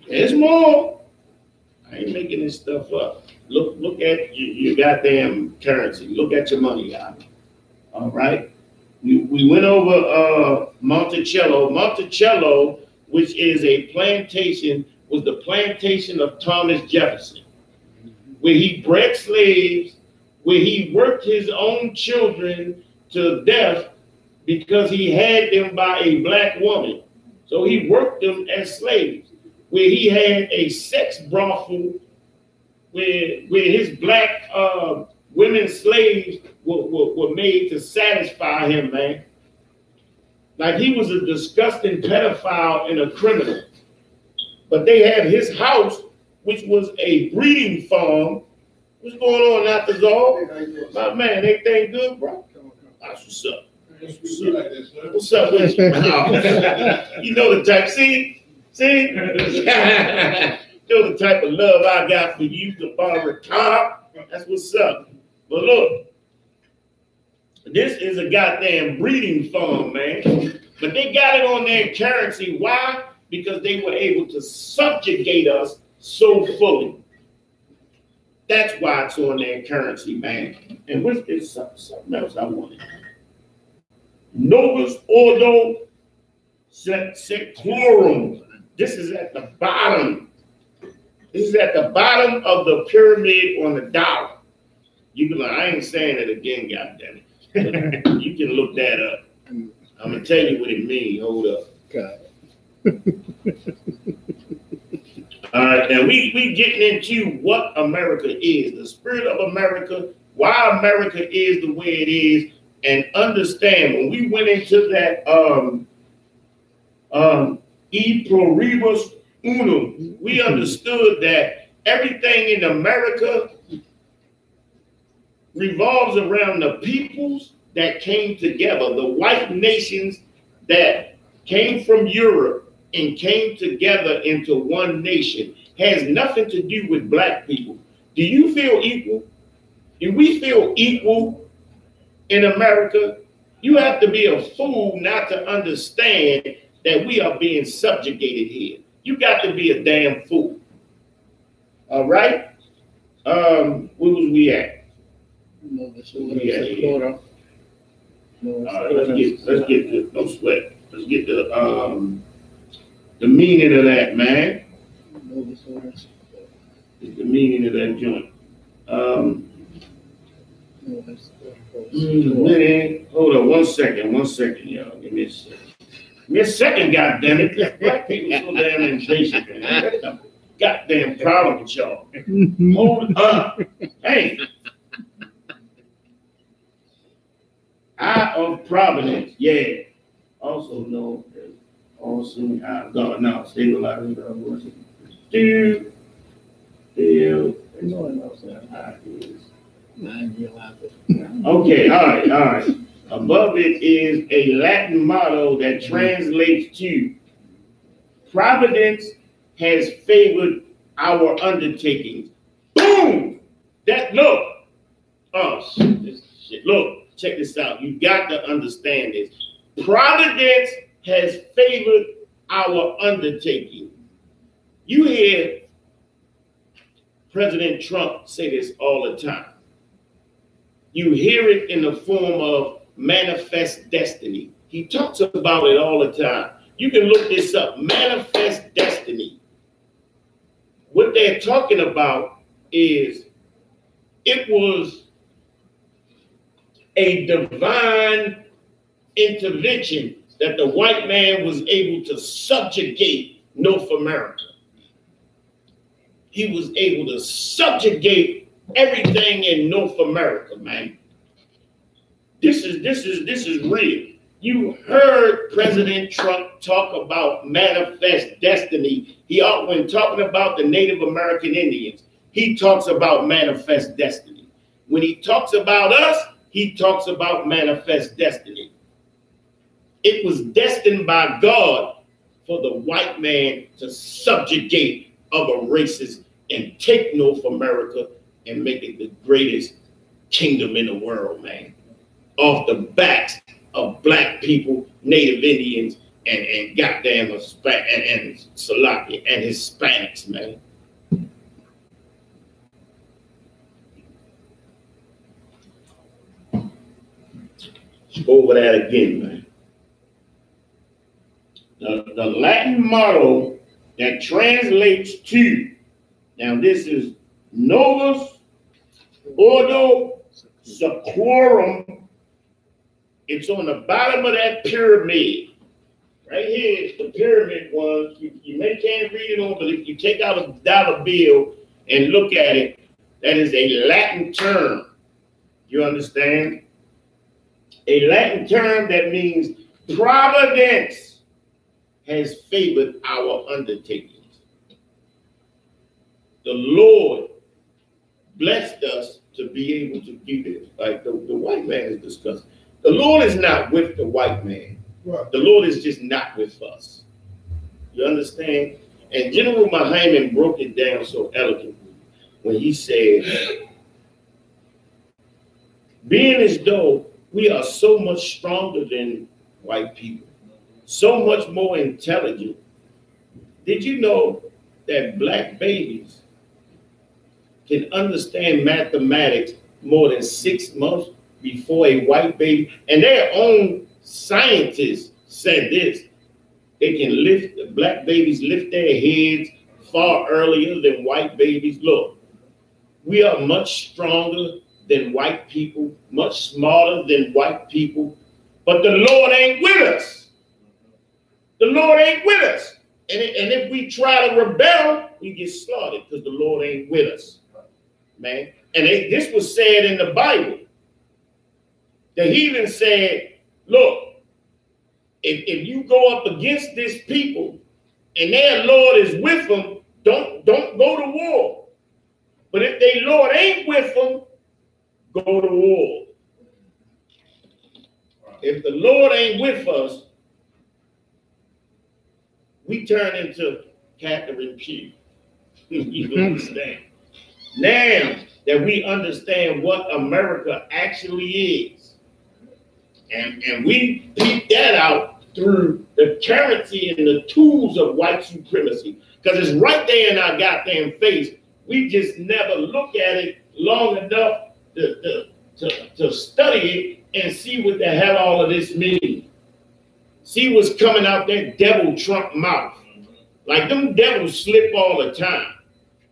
There's more. I ain't making this stuff up. Look at your goddamn currency. Look at your money, y'all. All right. We went over Monticello. Monticello, which is a plantation, was the plantation of Thomas Jefferson, where he bred slaves, where he worked his own children to death because he had them by a black woman. So he worked them as slaves, where he had a sex brothel where his black women slaves were made to satisfy him, man. Like, he was a disgusting pedophile and a criminal. But they had his house, which was a breeding farm. What's going on, Natazal? My man, everything good, bro? That's what's up. What's up with you? You know the type, see? You know the type of love I got for you, the bar top. That's what's up. But look, this is a goddamn breeding farm, man. But they got it on their currency. Why? Because they were able to subjugate us so fully. That's why it's on their currency, man. And what's this? Something else I wanted. Novus Ordo Seclorum. This is at the bottom. This is at the bottom of the pyramid on the dollar. You can, I ain't saying it again, goddammit. You can look that up. I'm gonna tell you what it means. Hold up. God. All right, now we getting into what America is, the spirit of America, why America is the way it is, and understand when we went into that E pluribus unum, we understood that everything in America revolves around the peoples that came together, the white nations that came from Europe and came together into one nation. Has nothing to do with black people. Do you feel equal? Do we feel equal in America? You have to be a fool not to understand that we are being subjugated here. You got to be a damn fool. All right? Where was we at? Let's get the, no sweat. Let's get the meaning of that, man. The meaning of that joint. Hold on, one second, y'all. Give me a second. Give me a second, goddammit. Black people so damn impatient, man. That's a goddamn problem with y'all. Hold up. Hey. Eye of Providence, yeah. Also known as all-seeing eye of God. Now, stabilizing the worship. Still, no one else that eye is. Okay, all right. Above it is a Latin motto that translates to Providence has favored our undertakings. Boom! That look. Oh shit. Look. Check this out. You got to understand this. Providence has favored our undertaking. You hear President Trump say this all the time. You hear it in the form of manifest destiny. He talks about it all the time. You can look this up. Manifest destiny. What they're talking about is it was a divine intervention that the white man was able to subjugate North America. He was able to subjugate everything in North America, man. This is real. You heard President Trump talk about manifest destiny. When talking about the Native American Indians, he talks about manifest destiny. When he talks about us, he talks about manifest destiny. It was destined by God for the white man to subjugate other races and take North America and make it the greatest kingdom in the world, man. Off the backs of black people, Native Indians, and goddamn and Salaki and Hispanics, man. Let's go over that again, man. The Latin motto that translates to, now this is Novus Ordo Seclorum. It's on the bottom of that pyramid. Right here is the pyramid one. You may can't read it on, but if you take out a dollar bill and look at it, that is a Latin term. You understand? A Latin term that means providence has favored our undertakings. The Lord blessed us to be able to do this. Like the white man is discussing. The Lord is not with the white man. Right. The Lord is just not with us. You understand? And General Muhammad broke it down so eloquently when he said, being as though we are so much stronger than white people, so much more intelligent. Did you know that black babies can understand mathematics more than 6 months before a white baby? And their own scientists said this. They can lift, black babies lift their heads far earlier than white babies. Look, we are much stronger than white people, much smarter than white people, but the Lord ain't with us. The Lord ain't with us. And if we try to rebel, we get slaughtered because the Lord ain't with us, man. And this was said in the Bible. The heathen said, look, if you go up against this people and their Lord is with them, don't go to war. But if their Lord ain't with them, go to war. If the Lord ain't with us, we turn into Catherine Pugh. You understand? Now that we understand what America actually is, and we peep that out through the currency and the tools of white supremacy, because it's right there in our goddamn face. We just never look at it long enough to study it and see what the hell all of this means. See what's coming out that devil Trump mouth. Like them devils slip all the time.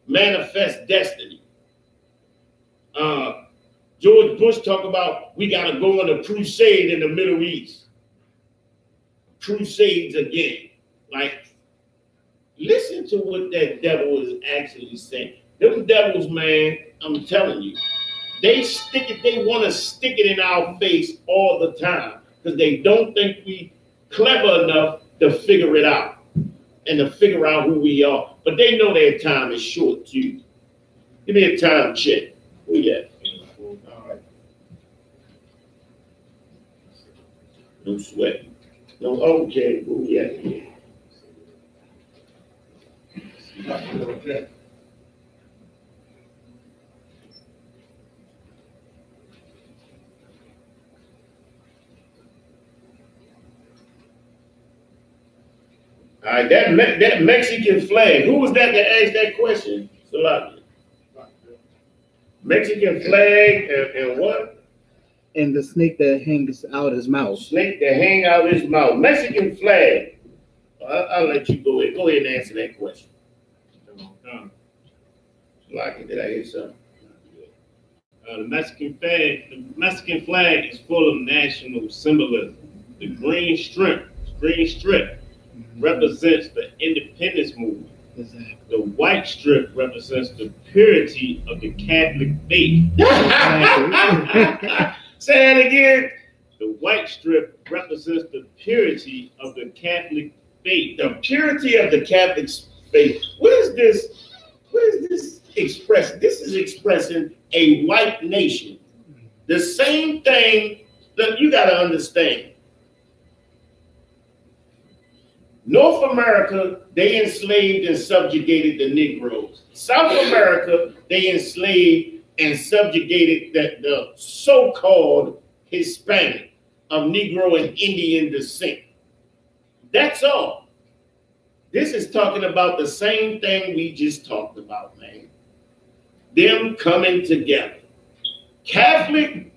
Manifest destiny. George Bush talked about we got to go on a crusade in the Middle East. Crusades again. Like, listen to what that devil is actually saying. Them devils, man, I'm telling you, they want to stick it in our face all the time because they don't think we clever enough to figure it out and to figure out who we are. But they know their time is short too. Give me a time check. Who you at? All right. No sweat. No, okay. Who you at here? Okay. All right, that Mexican flag. Who was that asked that question? Salaki. Mexican flag and what? And the snake that hangs out his mouth. Snake that hang out his mouth. Mexican flag I'll let you go ahead. Go ahead and answer that question. Like, did I hear something? The Mexican flag is full of national symbolism. The green strip represents the independence movement. Exactly. The white strip represents the purity of the Catholic faith. Say that again. The white strip represents the purity of the Catholic faith. The purity of the Catholic faith. What is this expressing? This is expressing a white nation. The same thing that you got to understand. North America, they enslaved and subjugated the Negroes. South America, they enslaved and subjugated the so-called Hispanic of Negro and Indian descent. That's all. This is talking about the same thing we just talked about, man. Them coming together. Catholicism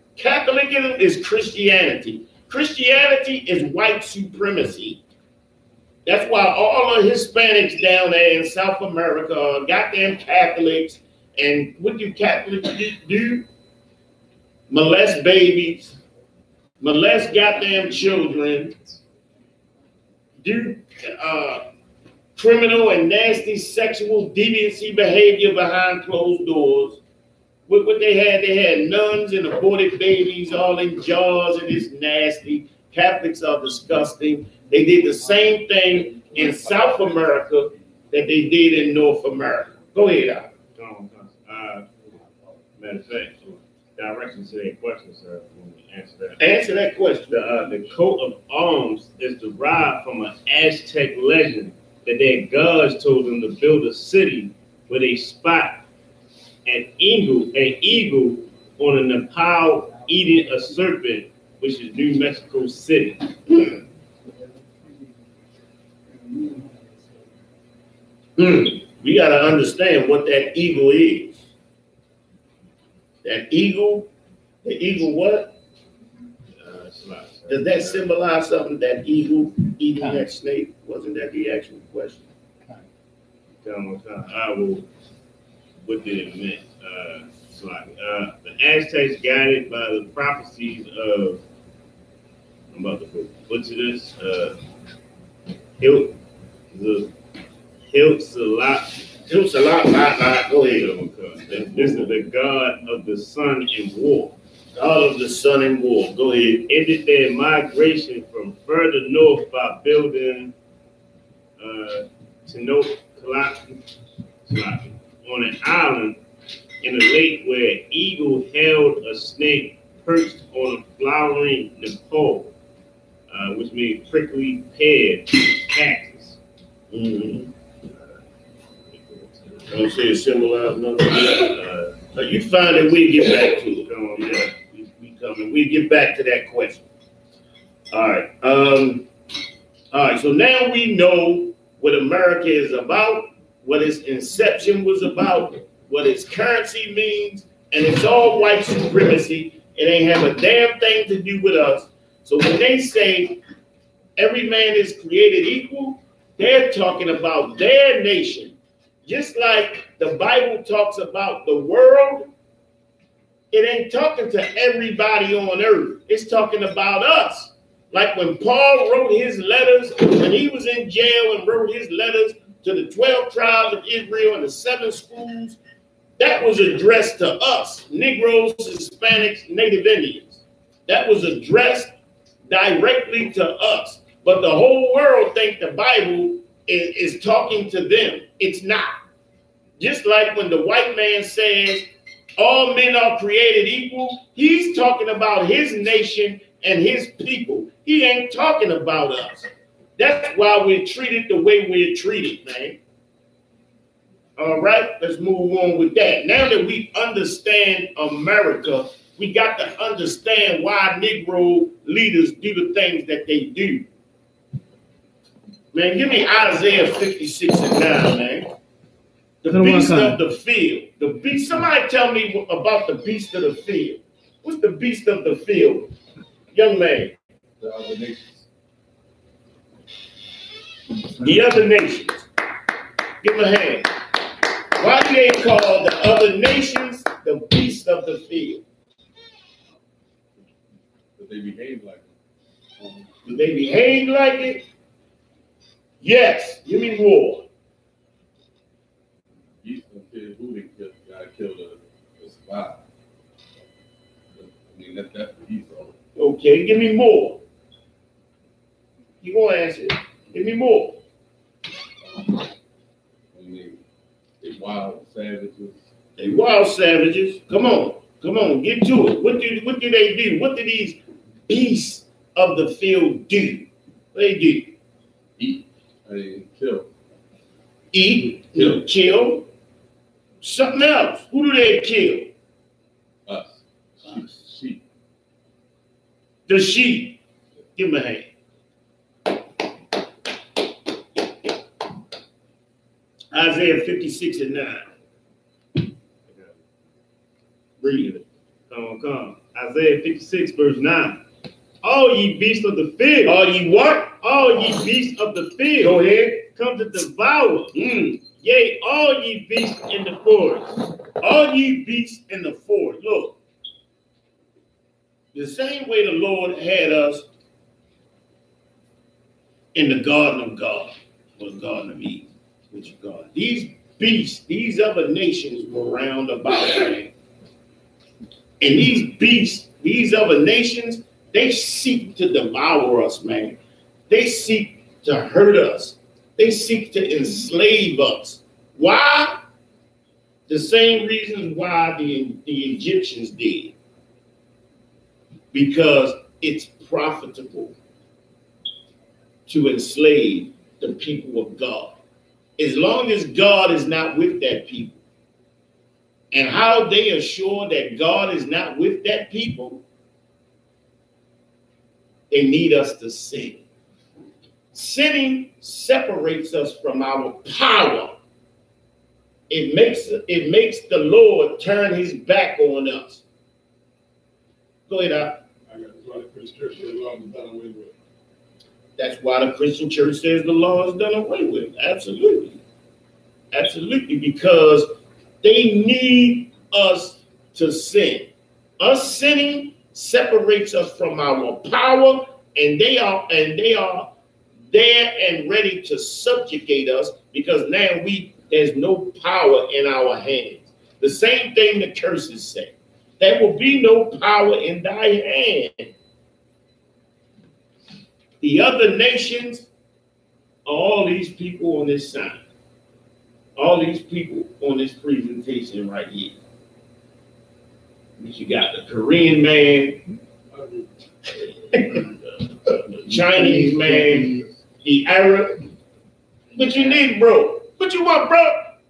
is Christianity. Christianity is white supremacy. That's why all the Hispanics down there in South America are goddamn Catholics. And what do Catholics do? Molest babies, molest goddamn children, do criminal and nasty sexual deviancy behavior behind closed doors. What they had nuns and aborted babies all in jars, and it's nasty. Catholics are disgusting. They did the same thing in South America that they did in North America. Go ahead, Al. Matter of fact, direction to that question, sir. Answer that. Answer that question. The coat of arms is derived from an Aztec legend that their gods told them to build a city where they spot an eagle on a Nepal eating a serpent, which is New Mexico City. We got to understand what that eagle is. That eagle, the eagle what? Does that symbolize something, that eagle eating that snake? Wasn't that the actual question? What did it mean? The Aztecs, guided by the prophecies of, I'm about to butcher this, go ahead. This is the god of the sun and war. God of the sun and war. Go ahead. Ended their migration from further north by building on an island in a lake where an eagle held a snake perched on a flowering Nepal, which means prickly pear cactus. Don't say it symbolizes nothing. You find it, we'll get back to it. Come on, yeah. We coming. We'll get back to that question. All right. All right. So now we know what America is about, what its inception was about, what its currency means, and it's all white supremacy. It ain't have a damn thing to do with us. So when they say every man is created equal, they're talking about their nation. Just like the Bible talks about the world, it ain't talking to everybody on earth. It's talking about us. Like when Paul wrote his letters, when he was in jail and wrote his letters to the 12 tribes of Israel and the 7 schools, that was addressed to us, Negroes, Hispanics, Native Indians. That was addressed directly to us. But the whole world think the Bible is talking to them. It's not. Just like when the white man says all men are created equal, he's talking about his nation and his people. He ain't talking about us. That's why we're treated the way we're treated, man. All right, let's move on with that. Now that we understand America, we got to understand why Negro leaders do the things that they do. Man, give me Isaiah 56 and 9, man. The beast of the field. The beast. Somebody tell me about the beast of the field. What's the beast of the field? Young man. The other nations. The other nations. Give them a hand. Why do they call the other nations the beasts of the field? But they behave like it. Do they behave like it? Yes. Give me more. Beast of the field, who they killed, got killed to survive. I mean, that's the beast of it. Okay, give me more. You gonna answer it. Give me more. I mean, they wild savages. They wild savages. Come on, get to it. What do they do? What do these beasts of the field do? What they do? Eat. I mean, kill. Eat, kill. Something else. Who do they kill? Us. Sheep. The sheep. Give them a hand. Isaiah 56 and 9. Read it. Come. Isaiah 56 verse 9. All ye beasts of the field. All ye what? All ye beasts of the field. Go ahead. Come to devour. Yea, all ye beasts in the forest. All ye beasts in the forest. Look. The same way the Lord had us in the garden of God was Garden of Eden. Which God. These beasts, these other nations were round about, man. And these beasts, these other nations, they seek to devour us, man. They seek to hurt us. They seek to enslave us. Why? The same reasons why the Egyptians did. Because it's profitable to enslave the people of God. As long as God is not with that people. And how they assure that God is not with that people, they need us to sin. Sinning separates us from our power. It makes the Lord turn his back on us. Go ahead, Al. That's why the Christian church says the law is done away with. Absolutely. Absolutely, because they need us to sin. Us sinning separates us from our power, and they are there and ready to subjugate us, because now there's no power in our hands. The same thing the curses say. There will be no power in thy hand. The other nations are all these people on this side. All these people on this presentation right here. You got the Korean man, the Chinese man, the Arab. What you need, bro? What you want, bro?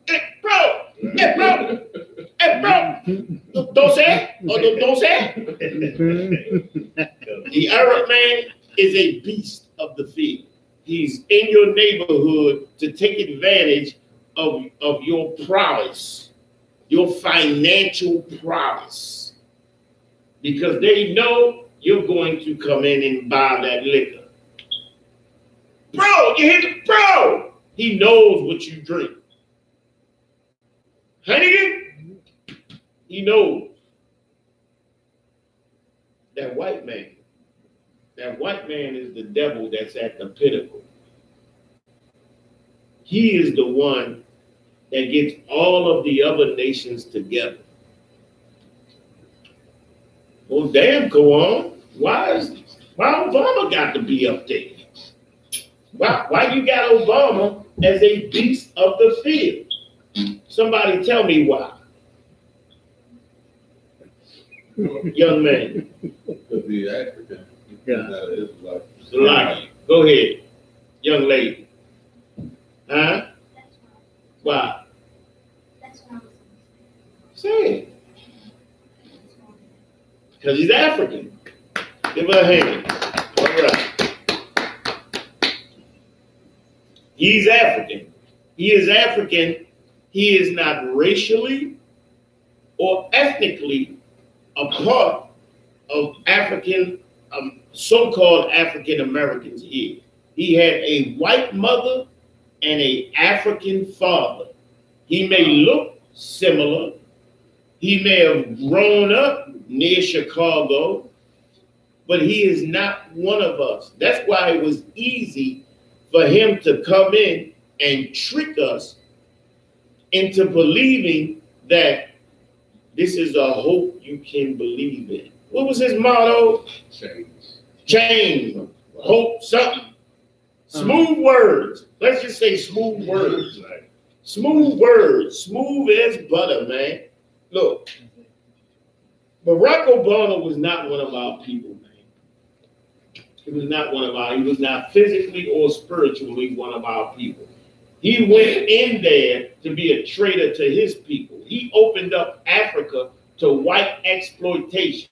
Hey, bro. Hey, bro. Hey, bro. Don't say it. Or don't say it. The Arab man is a beast of the field. He's in your neighborhood to take advantage of your prowess, your financial prowess, because they know you're going to come in and buy that liquor. Bro, you hear the bro? He knows what you drink. Hennigan, he knows. That white man is the devil that's at the pinnacle. He is the one that gets all of the other nations together. Well, damn, go on. Why Obama got to be up there? Why you got Obama as a beast of the field? Somebody tell me why. Young man. Because he's African. Yeah. Like, go ahead, young lady. Huh? Why? Say it. Because he's African. Give her a hand. All right. He's African. He is African. He is not racially or ethnically a part of African, so-called African Americans here. He He had a white mother and an African father. He may look similar. He may have grown up near Chicago, but he is not one of us. That's why it was easy for him to come in and trick us into believing that this is a hope you can believe in. What was his motto? Change. Hope something. Smooth words. Let's just say smooth words. Smooth words. Smooth as butter, man. Look, Barack Obama was not one of our people, man. He was not one of our, he was not physically or spiritually one of our people. He went in there to be a traitor to his people. He opened up Africa to white exploitation.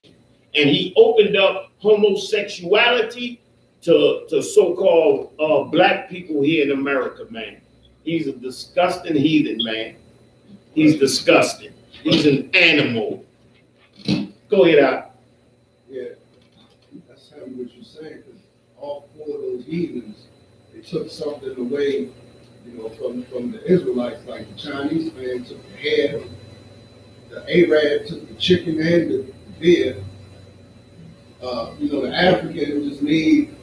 And he opened up homosexuality to so-called black people here in America, man. He's a disgusting heathen, man. He's disgusting. He's an animal. Go ahead, Al. Yeah, that's how what you're saying, because all four of those heathens, they took something away, you know, from the Israelites, like the Chinese man took the hair, the Arab took the chicken and the beer. You know, the African just made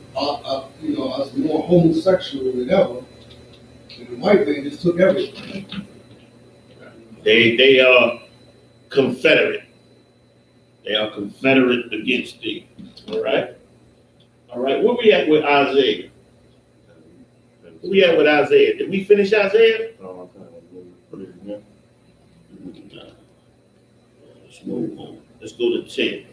you know, us more homosexual than ever, and the white man just took everything. They are Confederate. They are Confederate against thee. All right? All right. Where we at with Isaiah? Where we at with Isaiah? Did we finish Isaiah? Let's move on. Let's go to 10.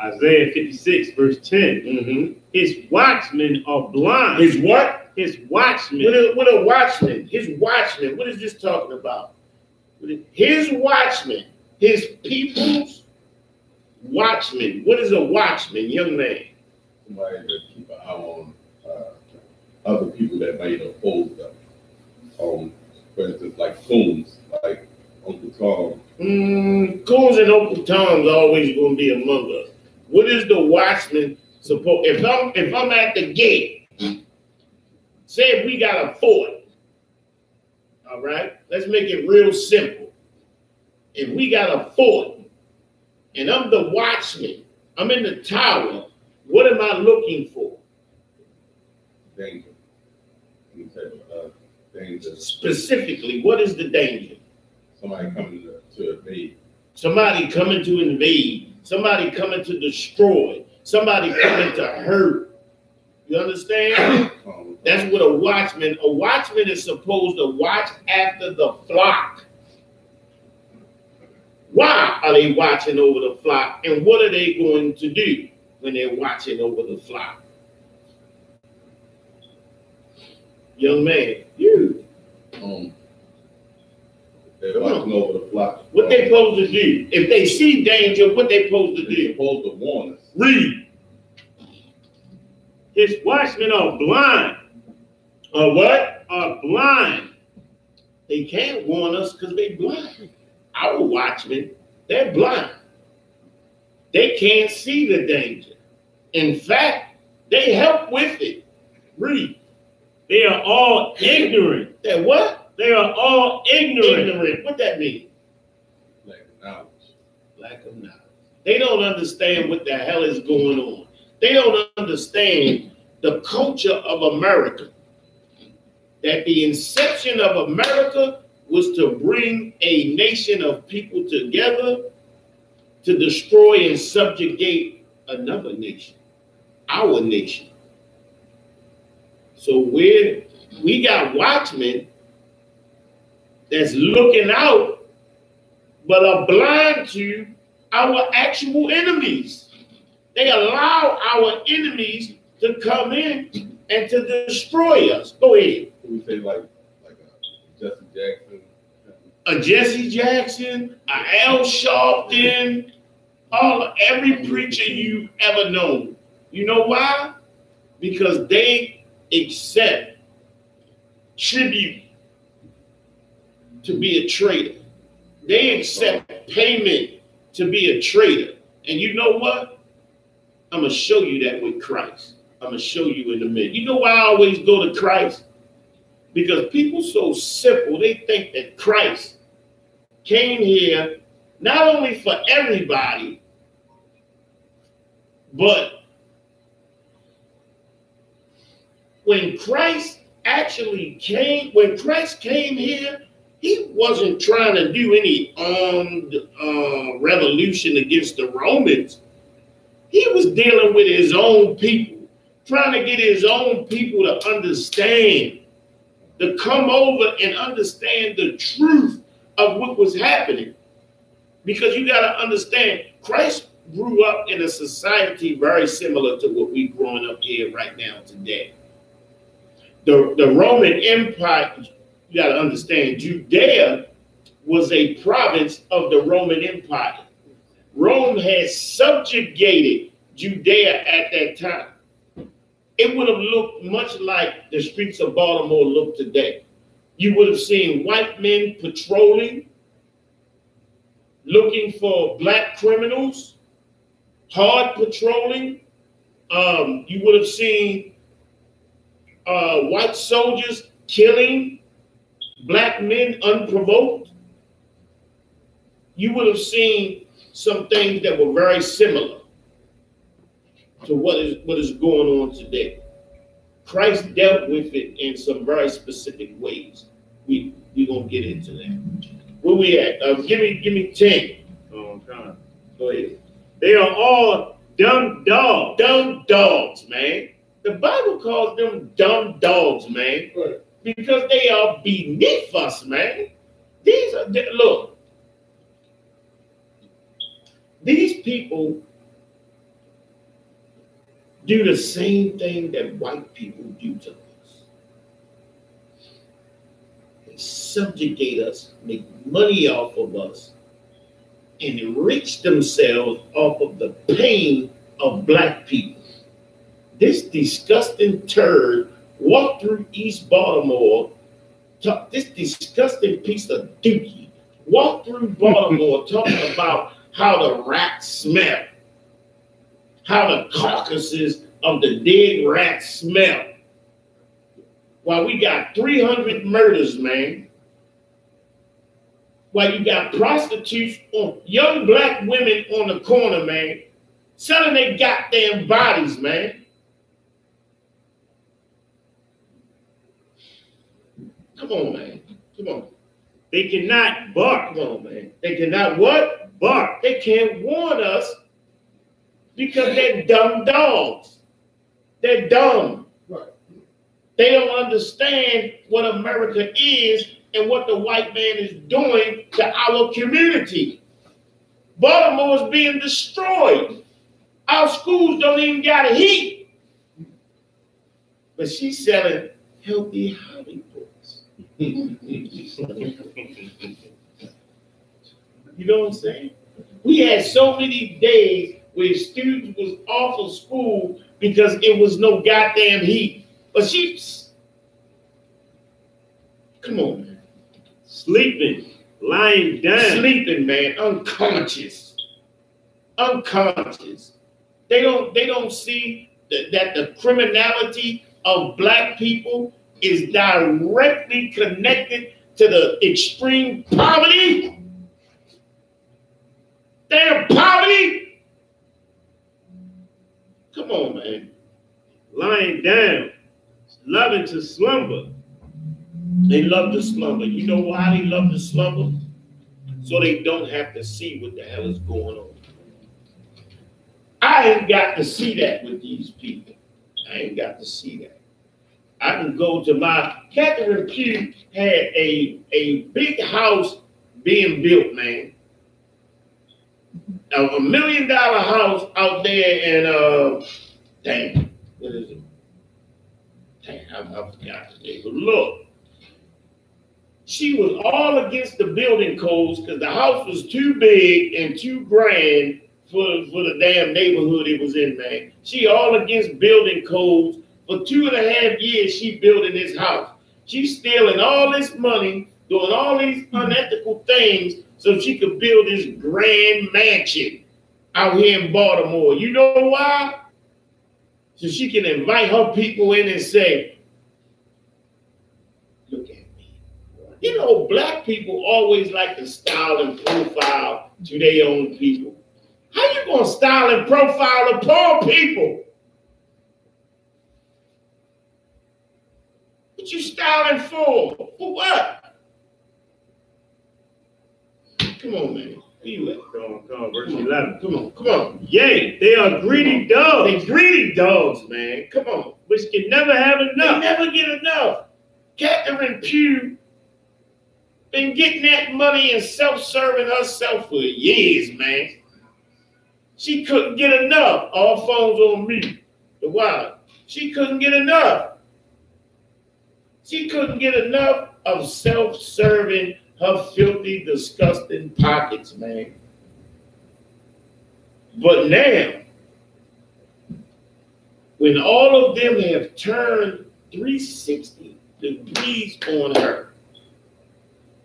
Isaiah 56, verse 10. Mm-hmm. His watchmen are blind. His what? His watchmen. What a watchman? His watchmen. What is this talking about? His watchmen. His people's watchman. What is a watchman, young man? Somebody that keep an eye on other people that might oppose them. For instance, like coons, like Uncle Tom. Coons and Uncle Tom's always going to be among us. What is the watchman supposed? If I'm at the gate, say if we got a fort, all right. Let's make it real simple. If we got a fort, and I'm the watchman, I'm in the tower. What am I looking for? Danger. Any type of danger. Specifically, what is the danger? Somebody coming to invade. Somebody coming to invade. Somebody coming to destroy. Somebody coming to hurt. You understand? That's what a watchman is supposed to watch after the flock. Why are they watching over the flock? And what are they going to do when they're watching over the flock? Young man, you. They're watching over the flock. What they supposed to do? If they see danger, what they supposed to do? They're supposed to warn us. Read. His watchmen are blind. What? Are blind. They can't warn us because they're blind. Our watchmen, they're blind. They can't see the danger. In fact, they help with it. Read. They are all ignorant. They're what? They are all ignorant. What that mean? Lack of knowledge. Lack of knowledge. They don't understand what the hell is going on. They don't understand the culture of America. That the inception of America was to bring a nation of people together to destroy and subjugate another nation, our nation. So we got watchmen that's looking out, but are blind to our actual enemies. They allow our enemies to come in and to destroy us. Go ahead. We say like Jesse Jackson. A Jesse Jackson, a Al Sharpton, every preacher you've ever known. You know why? Because they accept tribute to be a traitor. They accept payment to be a traitor. And you know what? I'm going to show you that with Christ. I'm going to show you in a minute. You know why I always go to Christ? Because people so simple, they think that Christ came here not only for everybody, but when Christ came here, he wasn't trying to do any armed revolution against the Romans. He was dealing with his own people, trying to get his own people to understand, to come over and understand the truth of what was happening. Because you got to understand, Christ grew up in a society very similar to what we're growing up here right now today. The Roman Empire, you got to understand, Judea was a province of the Roman Empire. Rome had subjugated Judea at that time. It would have looked much like the streets of Baltimore look today. You would have seen white men patrolling, looking for black criminals, hard patrolling. You would have seen white soldiers killing black men unprovoked. You would have seen some things that were very similar to what is going on today. Christ dealt with it in some very specific ways. We're gonna get into that. Where we at? Give me 10. Oh, God. Go ahead. They are all dumb dogs. Dumb dogs, man. The Bible calls them dumb dogs, man, because they are beneath us, man. Look, these people do the same thing that white people do to us. They subjugate us, make money off of us, and enrich themselves off of the pain of black people. This disgusting turd walked through East Baltimore, this disgusting piece of dookie walked through Baltimore talking about how the rats smell, how the carcasses of the dead rats smell. While we got 300 murders, man. While you got prostitutes, young black women on the corner, man, selling their goddamn bodies, man. Come on, man. Come on. They cannot bark. Come on, man. They cannot what? Bark. They can't warn us because they're dumb dogs. They're dumb. Right. They don't understand what America is and what the white man is doing to our community. Baltimore is being destroyed. Our schools don't even got a heat. But she's selling healthy Hollywood. You know what I'm saying? We had so many days where students was off of school because it was no goddamn heat. But she's, come on, man. Sleeping, lying down. Sleeping, man, unconscious. Unconscious. They don't see that the criminality of black people is directly connected to the extreme poverty. Their poverty. Come on, man. Lying down, loving to slumber. They love to slumber. You know why they love to slumber? So they don't have to see what the hell is going on. I ain't got to see that with these people. I ain't got to see that. I can go to Catherine Pugh had a big house being built, man. A $1 million house out there in, dang, what is it? Dang, I forgot today. But look, she was all against the building codes because the house was too big and too grand for the damn neighborhood it was in, man. She all against building codes. For 2.5 years, she building this house. She's stealing all this money, doing all these unethical things so she could build this grand mansion out here in Baltimore. You know why? So she can invite her people in and say, look at me. You know, black people always like to style and profile to their own people. How you gonna style and profile the poor people? What you styling for? For what? Come on, man. Where you at? Come on, verse 11. Come on. Yea, they are greedy dogs. They greedy dogs, man. Come on. Which can never have enough. They never get enough. Catherine Pugh been getting that money and self-serving herself for years, man. She couldn't get enough. All phones on me. The wild. She couldn't get enough. She couldn't get enough of self-serving her filthy, disgusting pockets, man. But now, when all of them have turned 360 degrees on her,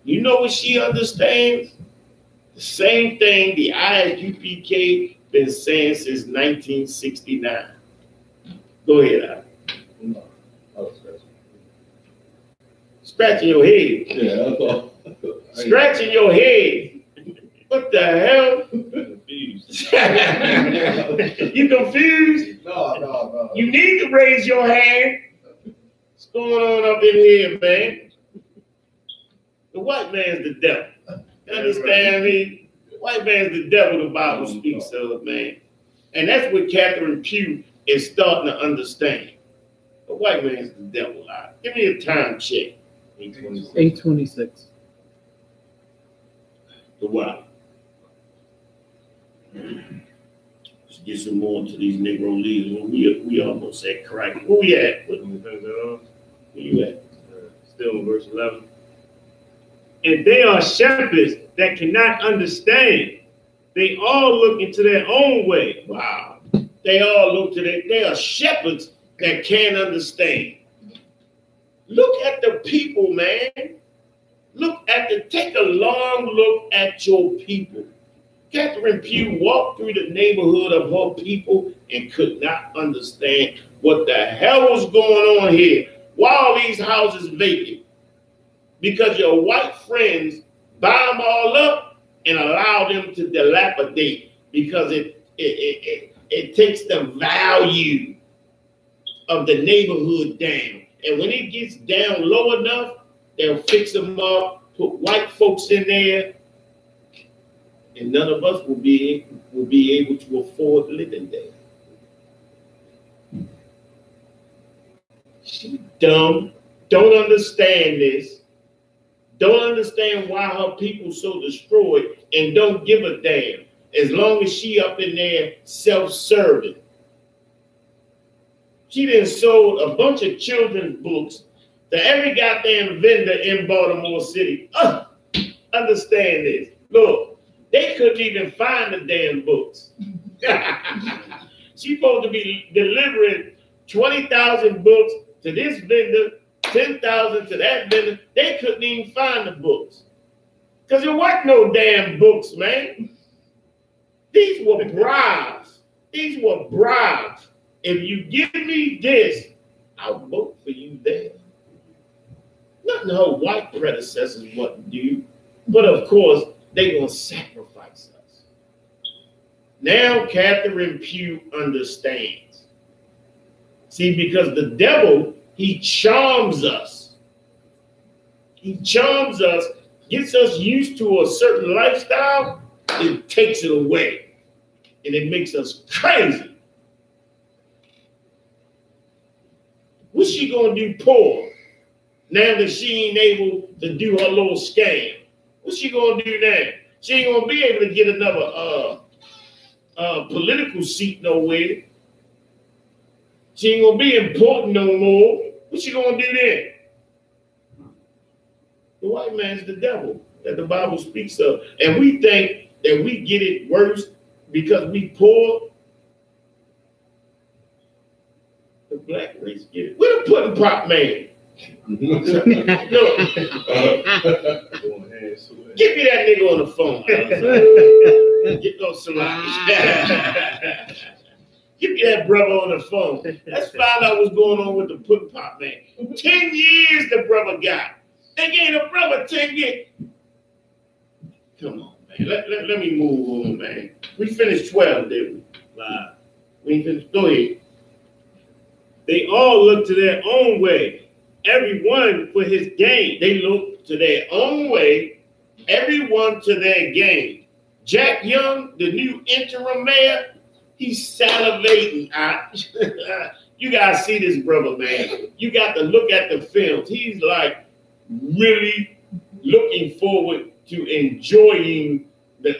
you know what she understands? The same thing the I.S.U.P.K been saying since 1969. Go ahead, Al. No, I was Scratching your head. Yeah, that's all. Scratching your head. What the hell? Confused. You confused? No. You need to raise your hand. What's going on up in here, man? The white man's the devil. You understand me? The white man's the devil the Bible speaks of, man. And that's what Catherine Pugh is starting to understand. The white man's the devil. Give me a time check. 8:26. The what? Let's get some more to these Negro leaders. We almost at crack. Who we at? Where you at? Still in verse 11. And they are shepherds that cannot understand. They all look into their own way. Wow. They all look to their, they are shepherds that can't understand. Look at the people, man. Take a long look at your people. Catherine Pugh walked through the neighborhood of her people and could not understand what the hell was going on here. Why are these houses vacant? Because your white friends buy them all up and allow them to dilapidate because it takes the value of the neighborhood down. And when it gets down low enough, they'll fix them up, put white folks in there, and none of us will be able to afford living there. She dumb, don't understand this, don't understand why her people so destroyed, and don't give a damn as long as she up in there self-serving. She done sold a bunch of children's books to every goddamn vendor in Baltimore City. Understand this. Look, they couldn't even find the damn books. She's supposed to be delivering 20,000 books to this vendor, 10,000 to that vendor. They couldn't even find the books. Because there wasn't no damn books, man. These were bribes. These were bribes. If you give me this, I'll vote for you there. Nothing her white predecessors wouldn't do. But of course, they're going to sacrifice us. Now Catherine Pugh understands. See, because the devil, he charms us. He charms us, gets us used to a certain lifestyle, it takes it away. And it makes us crazy. What's she going to do poor? Now that she ain't able to do her little scam. What's she going to do now? She ain't going to be able to get another political seat nowhere. She ain't going to be important no more. What's she going to do then? The white man's the devil that the Bible speaks of. And we think that we get it worse because we poor. The black race get it. Where the pudding pop man? Look. Get me that nigga on the phone. Get those salamis. Get Give me that brother on the phone. Let's find out what's going on with the pudding pop man. 10 years the brother got. They gave the brother 10 years. Come on, man. Let me move on, man. We finished 12, didn't we? We finished. Go ahead. They all look to their own way, everyone for his gain. They look to their own way, everyone to their gain. Jack Young, the new interim mayor, he's salivating. You gotta see this brother, man. You got to look at the films. He's like really looking forward to enjoying the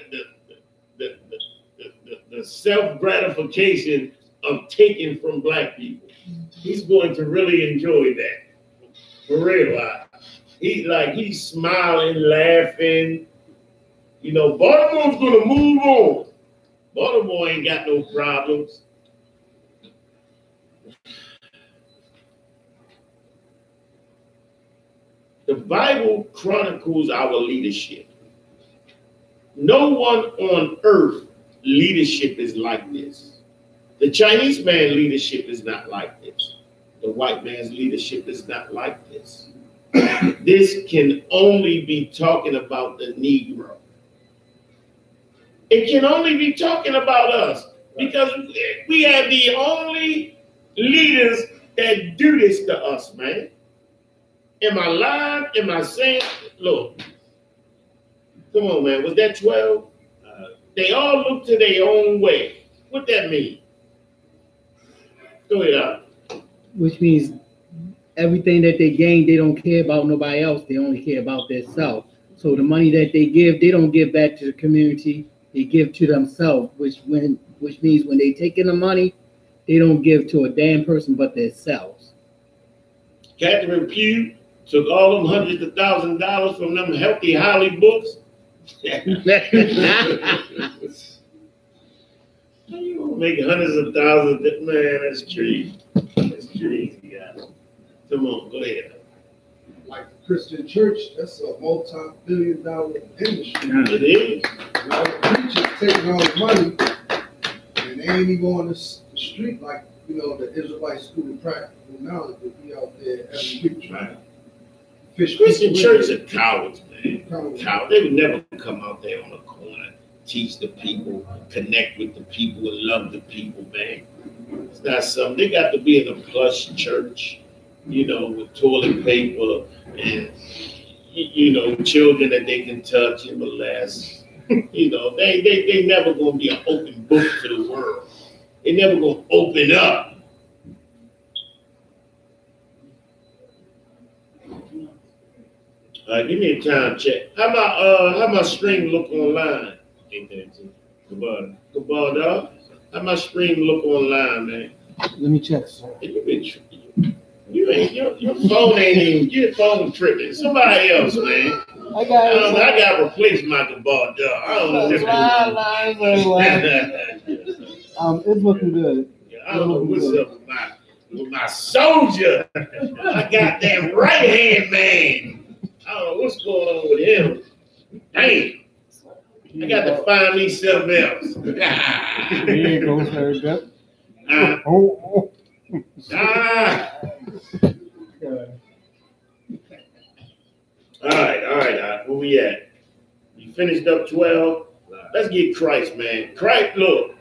self-gratification of taking from black people. He's going to really enjoy that. For real. He's smiling, laughing. You know, Baltimore's gonna move on. Baltimore ain't got no problems. The Bible chronicles our leadership. No one on earth leadership is like this. The Chinese man leadership is not like this. The white man's leadership is not like this. This can only be talking about the Negro. It can only be talking about us because we are the only leaders that do this to us, man. Am I lying? Am I saying? Look, come on, man. Was that 12? They all look to their own way. What that mean? Go ahead. Which means everything that they gain, they don't care about nobody else. They only care about themselves. So the money that they give, they don't give back to the community. They give to themselves, which means when they take in the money, they don't give to a damn person but themselves. Catherine Pugh took all them hundreds of thousands of dollars from them Healthy Holly books. You gonna make hundreds of thousands? Man, that's crazy. That's crazy, guys. Come on, go ahead. Like the Christian church, that's a multi-billion-dollar industry. It is. You know, the preachers taking all the money, and they ain't even on the street like, you know, the Israelite School of Practical Knowledge would be out there every week trying to fish. Christian church are cowards, man. Cowards. They would never come out there on the corner, teach the people, connect with the people, and love the people, man. It's not something. They got to be in a plush church, you know, with toilet paper and, you know, children that they can touch and molest. You know, they never going to be an open book to the world. They never going to open up. Give me a time check. How my stream look online? Kabal, how my stream look online, man? Let me check, sir. Your phone ain't even, your phone tripping. Somebody else, man. I got to replace my Kabal. I don't know what's it's looking good. I don't know what's up with my soldier. My goddamn right hand man. I don't know what's going on with him. Damn. I got to find me something else. There goes her. All right. Where we at? You finished up 12? Let's get Christ, man. Christ, look.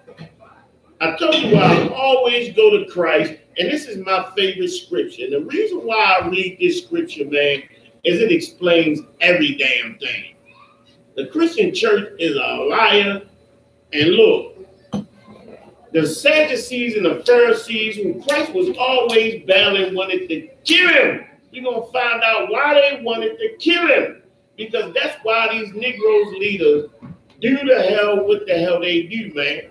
I told you I always go to Christ, and this is my favorite scripture. And the reason why I read this scripture, man, is it explains every damn thing. The Christian church is a liar. And look, the Sadducees and the Pharisees, who Christ was always battling, wanted to kill him. You're going to find out why they wanted to kill him. Because that's why these Negroes leaders do the hell what the hell they do, man.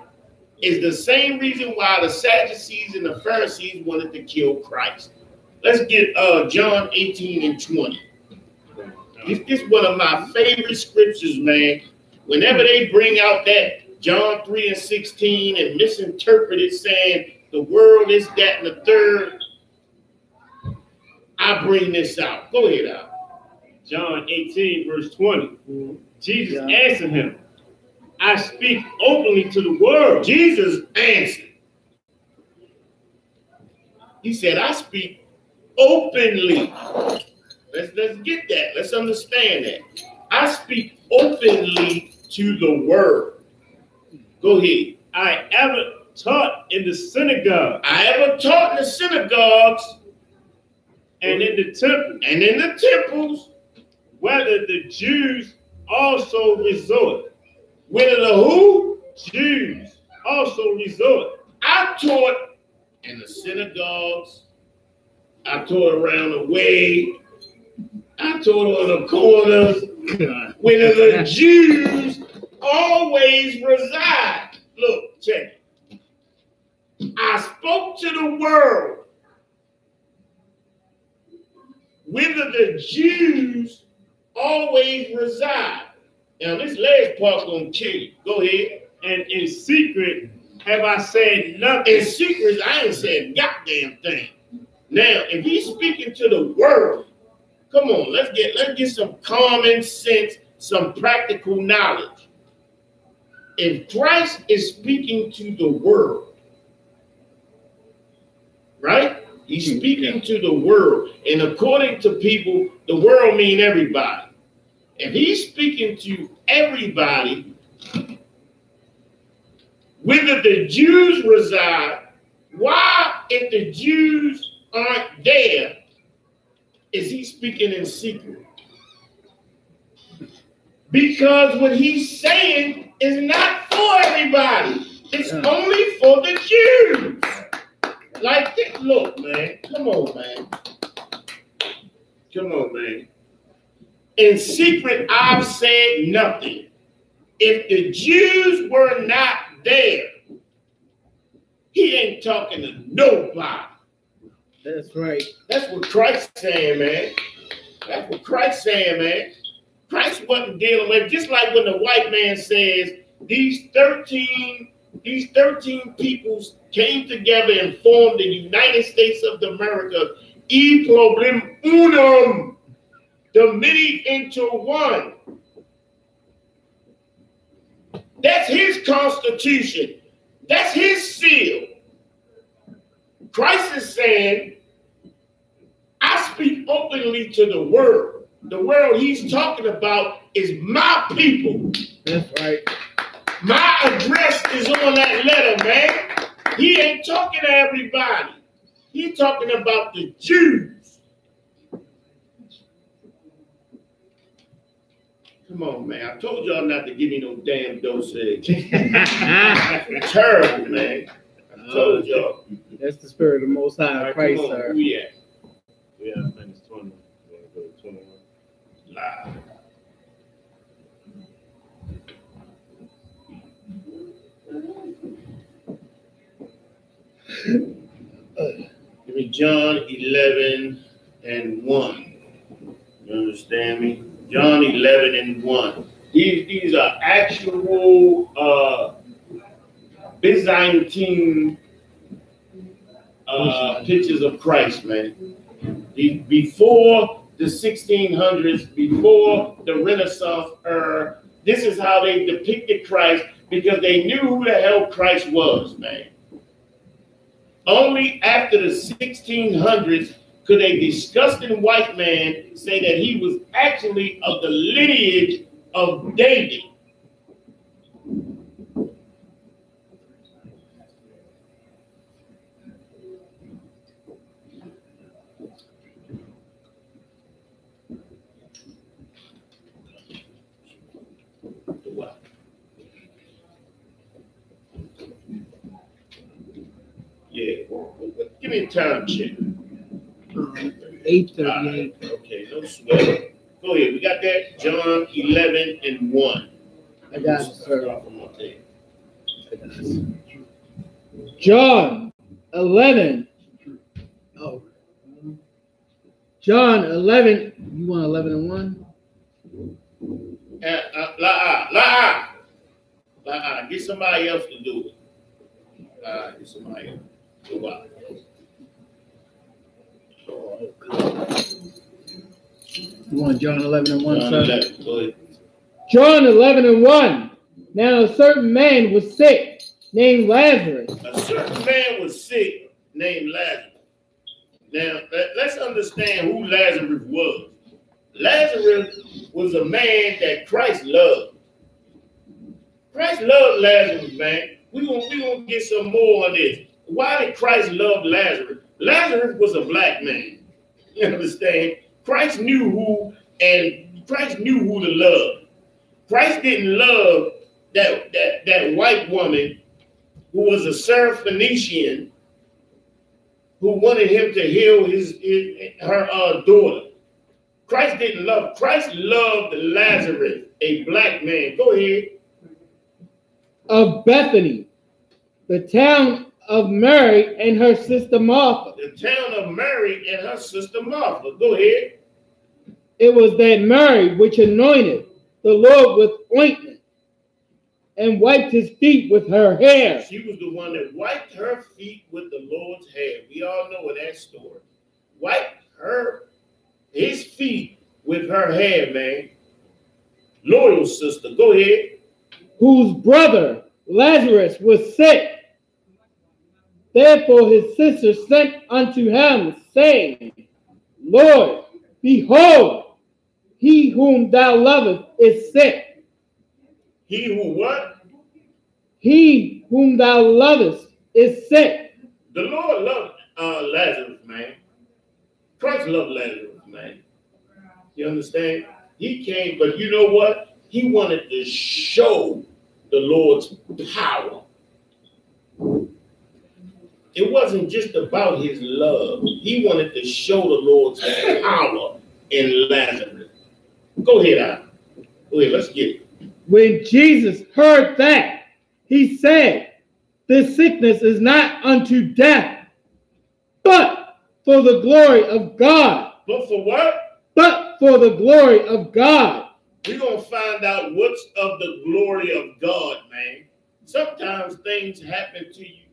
It's the same reason why the Sadducees and the Pharisees wanted to kill Christ. Let's get John 18 and 20. This is one of my favorite scriptures, man. Whenever they bring out that John 3 and 16 and misinterpret it saying the world is that and the third, I bring this out. Go ahead, Al. John 18, verse 20. Jesus answered him, I speak openly to the world. Jesus answered. He said, I speak openly. Let's get that. Let's understand that. I speak openly to the world. Go ahead. I ever taught in the synagogue. I ever taught in the synagogues and in the temple. And in the temples. Whether the Jews also resort. Whether the who? Jews also resort. I taught in the synagogues. I taught around the way. I taught on the corners. Where the Jews always reside. Look, check it. I spoke to the world. Whether the Jews always reside. Now, this last part gonna kill you. Go ahead. And in secret, have I said nothing? In secret, I ain't said goddamn thing. Now, if he's speaking to the world, come on, let's get some common sense, some practical knowledge. If Christ is speaking to the world, right? He's speaking to the world. And according to people, the world mean everybody. If he's speaking to everybody, whether the Jews reside, why, if the Jews aren't there, is he speaking in secret? Because what he's saying is not for everybody. It's only for the Jews. Like this. Look, man. Come on, man. Come on, man. In secret, I've said nothing. If the Jews were not there, he ain't talking to nobody. That's right. That's what Christ's saying, man. That's what Christ's saying, man. Christ wasn't dealing with, just like when the white man says, these 13 peoples came together and formed the United States of America. E problem unum. The many into one. That's his constitution. That's his seal. Christ is saying, I speak openly to the world. The world he's talking about is my people. That's right. My address is on that letter, man. He ain't talking to everybody. He's talking about the Jews. Come on, man. I told y'all not to give me no damn dosage. Terrible, man. I told y'all. That's the spirit of the Most High Christ, sir. Who we at? Yeah, I think it's 20. Go to 21. Live. Give me John 11 and 1. You understand me? John 11 and 1. These are actual Byzantine pictures of Christ, man. Before the 1600s, before the Renaissance era, this is how they depicted Christ because they knew who the hell Christ was, man. Only after the 1600s could a disgusting white man say that he was actually of the lineage of David. Yeah, give me a time check. 8:38. Okay, no sweat. Go ahead. We got that. John 11 and 1. I got it, sir. John 11. Oh. John 11. You want 11 and 1? Get somebody else to do it. Get somebody else. Go out. You want John 11 and 1, John 11. Go ahead. John 11 and 1. Now a certain man was sick, named Lazarus. A certain man was sick, named Lazarus. Now, let's understand who Lazarus was. Lazarus was a man that Christ loved. Christ loved Lazarus, man. We're gonna get some more on this. Why did Christ love Lazarus? Lazarus was a black man. You understand? Christ knew who to love. Christ didn't love that white woman who was a Syrophoenician who wanted him to heal her daughter. Christ didn't love. Christ loved Lazarus, a black man. Go ahead. Of Bethany, the town of Mary and her sister Martha. The town of Mary and her sister Martha. Go ahead. It was that Mary which anointed the Lord with ointment and wiped his feet with her hair. She was the one that wiped her feet with the Lord's hair. We all know that story. Wiped his feet with her hair, man. Loyal sister. Go ahead. Whose brother Lazarus was sick. Therefore his sister sent unto him, saying, Lord, behold, he whom thou lovest is sick. He who what? He whom thou lovest is sick. The Lord loved Lazarus, man. Christ loved Lazarus, man. You understand? He came, but you know what? He wanted to show the Lord's power. It wasn't just about his love. He wanted to show the Lord's power in Lazarus. Go ahead, Al. Go ahead, let's get it. When Jesus heard that, he said, this sickness is not unto death, but for the glory of God. But for what? But for the glory of God. We're going to find out what's of the glory of God, man. Sometimes things happen to you,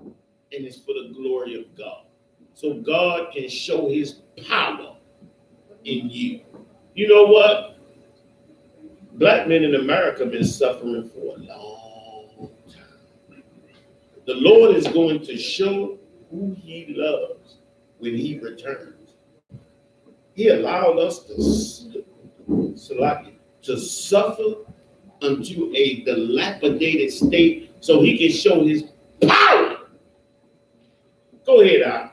and it's for the glory of God. So God can show his power in you. You know what? Black men in America have been suffering for a long time. The Lord is going to show who he loves when he returns. He allowed us to suffer unto a dilapidated state so he can show his power. Go ahead, Al.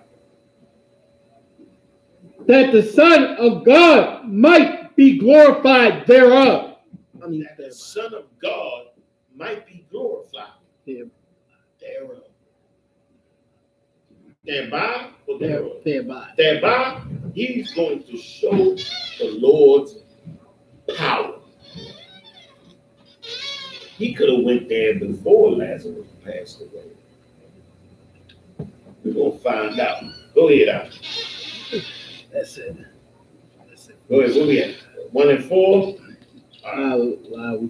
That the Son of God might be glorified thereof. That the Son of God might be glorified thereof. Thereby or thereof? Thereby. Thereby, he's going to show the Lord's power. He could have went there before Lazarus passed away. We're going to find out. Go ahead, Al. That's it. Go ahead. Where we at? 1 and 4?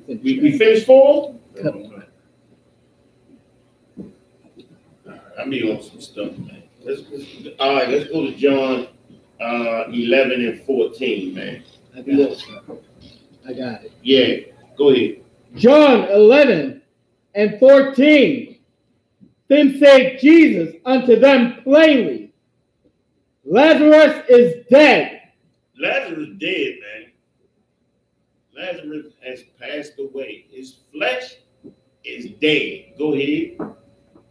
We finished 4? I'll be on some stuff, man. All right, let's go to John 11 and 14, man. I got it. Yeah, go ahead. John 11 and 14. Then said Jesus unto them plainly, Lazarus is dead. Lazarus is dead, man. Lazarus has passed away. His flesh is dead. Go ahead.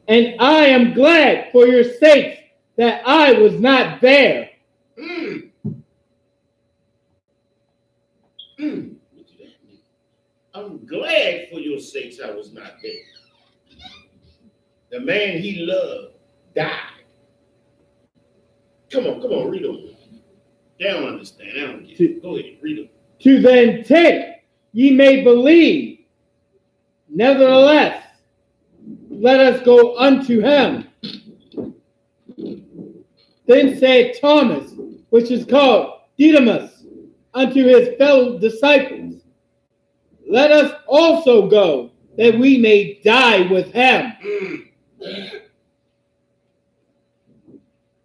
And I am glad for your sakes that I was not there. I'm glad for your sakes I was not there. The man he loved died. Come on, read them. They don't understand. They don't get it. Go ahead, read them. To the intent ye may believe. Nevertheless, let us go unto him. Then said Thomas, which is called Didymus, unto his fellow disciples, let us also go, that we may die with him.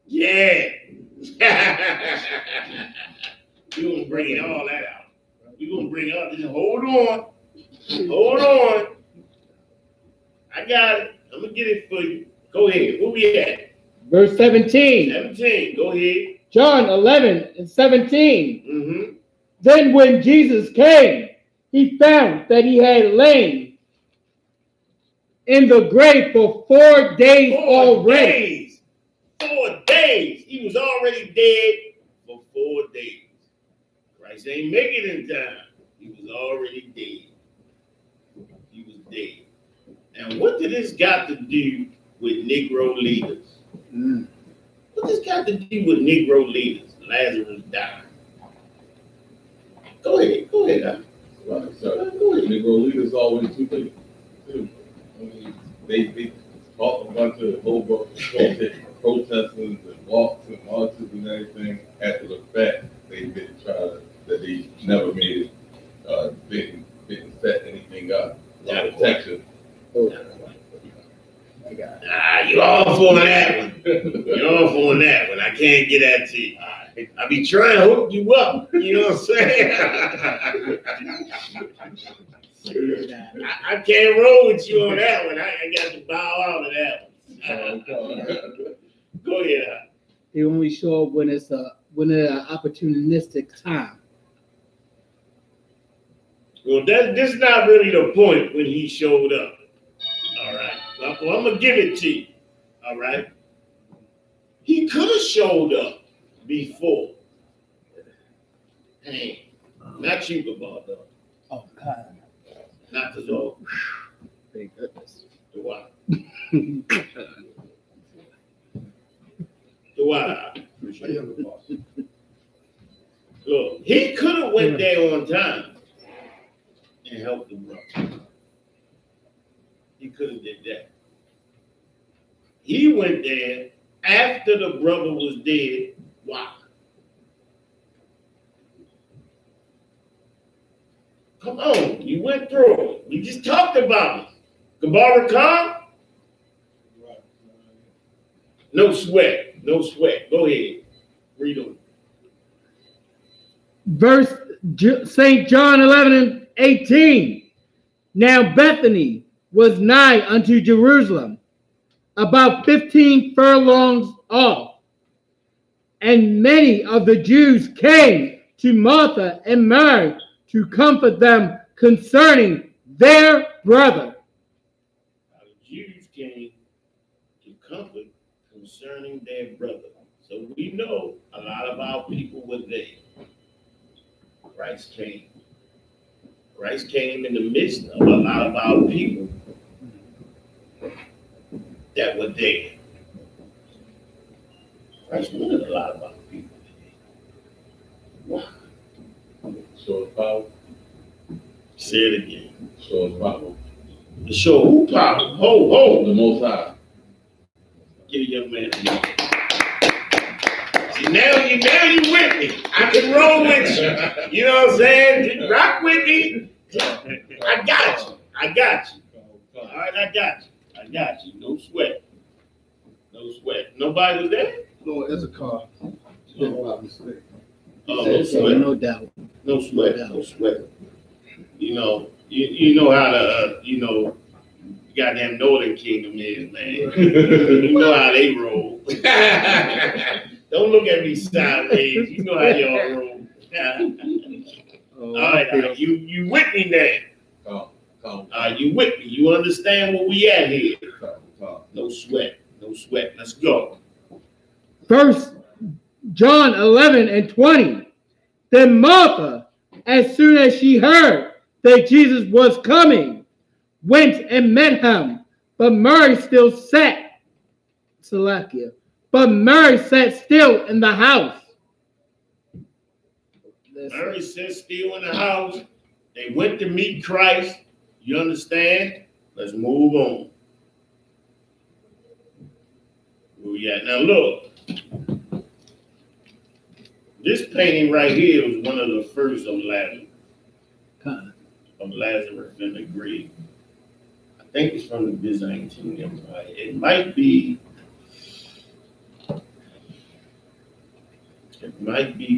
Yeah. We're going to bring all that out. We're going to bring up this. Hold on. I got it. I'm going to get it for you. Go ahead. Where we at? Verse 17. 17. Go ahead. John 11 and 17. Mm-hmm. Then when Jesus came, he found that he had lain in the grave for 4 days already. 4 days. He was already dead for 4 days. Christ ain't make it in time. He was already dead. He was dead. And what did this got to do with Negro leaders? What this got to do with Negro leaders? Lazarus died. Go ahead. Go ahead. Right, so Negro leaders always two things. I mean, they talk a bunch of whole protesters and walks and marches and everything. After the fact, they didn't try to, that they never made it, didn't set anything up. Protection. You all for that one. You all for that one. I can't get that to you. I be trying to hook you up. You know what I'm saying? I can't roll with you on that one. I got to bow out of that one. Go ahead. They only show up when it's an opportunistic time. Well, this is not really the point when he showed up. All right. Well, I'm going to give it to you. All right. He could have showed up before. Hey, not you, Baba, though. Oh, God. Not the dog. Thank goodness. The what? The what? Look, he could have went there on time and helped the brother. He could have did that. He went there after the brother was dead. Why? Come on, you went through it. We just talked about it. Kabara Khan? No sweat. No sweat. Go ahead. Read on. Verse St. John 11 and 18. Now Bethany was nigh unto Jerusalem, about 15 furlongs off. And many of the Jews came to Martha and Mary to comfort them concerning their brother. The Jews came to comfort concerning their brother. So we know a lot of our people were there. Christ came. Christ came in the midst of a lot of our people that were there. Christ wanted a lot of our people there. Why? Show his power. Say it again. Show his power. To show who power? Ho. The Most High. Get a young man. See, now you with me. I can roll with you. You know what I'm saying? Just rock with me. I got you. All right, I got you. No sweat. Nobody was there? No, it's a car. No mistake. Oh, no sweat. No doubt. No sweat. You know how the goddamn Northern Kingdom is, man. You know how they roll. Don't look at me sideways. You know how y'all roll. All right, you with me now? You with me? You understand where we at here? No sweat. Let's go. First John 11 and 20. Then Martha, as soon as she heard that Jesus was coming, went and met him. But Mary still sat. But Mary sat still in the house. Mary sat still in the house. They went to meet Christ. You understand? Let's move on. Where we at? Now look. This painting right here was one of the first of Lazarus. Of Lazarus in the grave. I think it's from the Byzantine Empire. It might be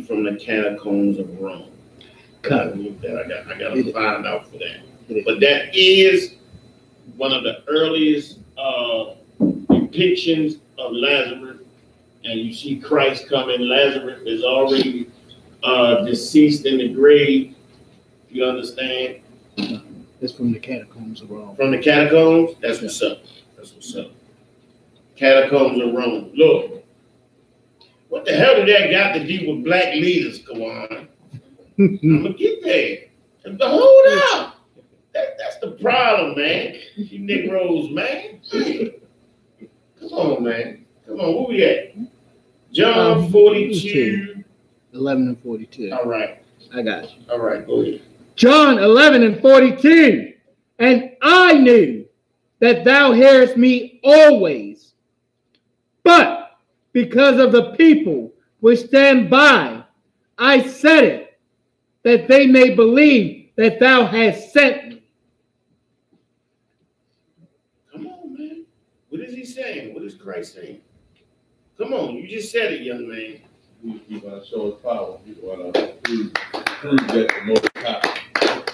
from the catacombs of Rome. I got to find out for that. But that is one of the earliest depictions of Lazarus and you see Christ coming. Lazarus is already deceased in the grave. You understand? It's from the catacombs of Rome. From the catacombs? That's what's up. That's what's up. Catacombs of Rome. Look, what the hell did that got to do with black leaders, Kawan? I'm gonna get there. But hold up. That's the problem, man. You Negroes, man. Come on, man. Come on, where we at? John 42. 11 and 42. All right. I got you. All right, go ahead. John 11 and 42. And I knew that thou hearest me always, but because of the people which stand by, I said it, that they may believe that thou hast sent me. Come on, man. What is he saying? What is Christ saying? Come on, you just said it, young man. He's going to show his power. He's going to prove that the Most High,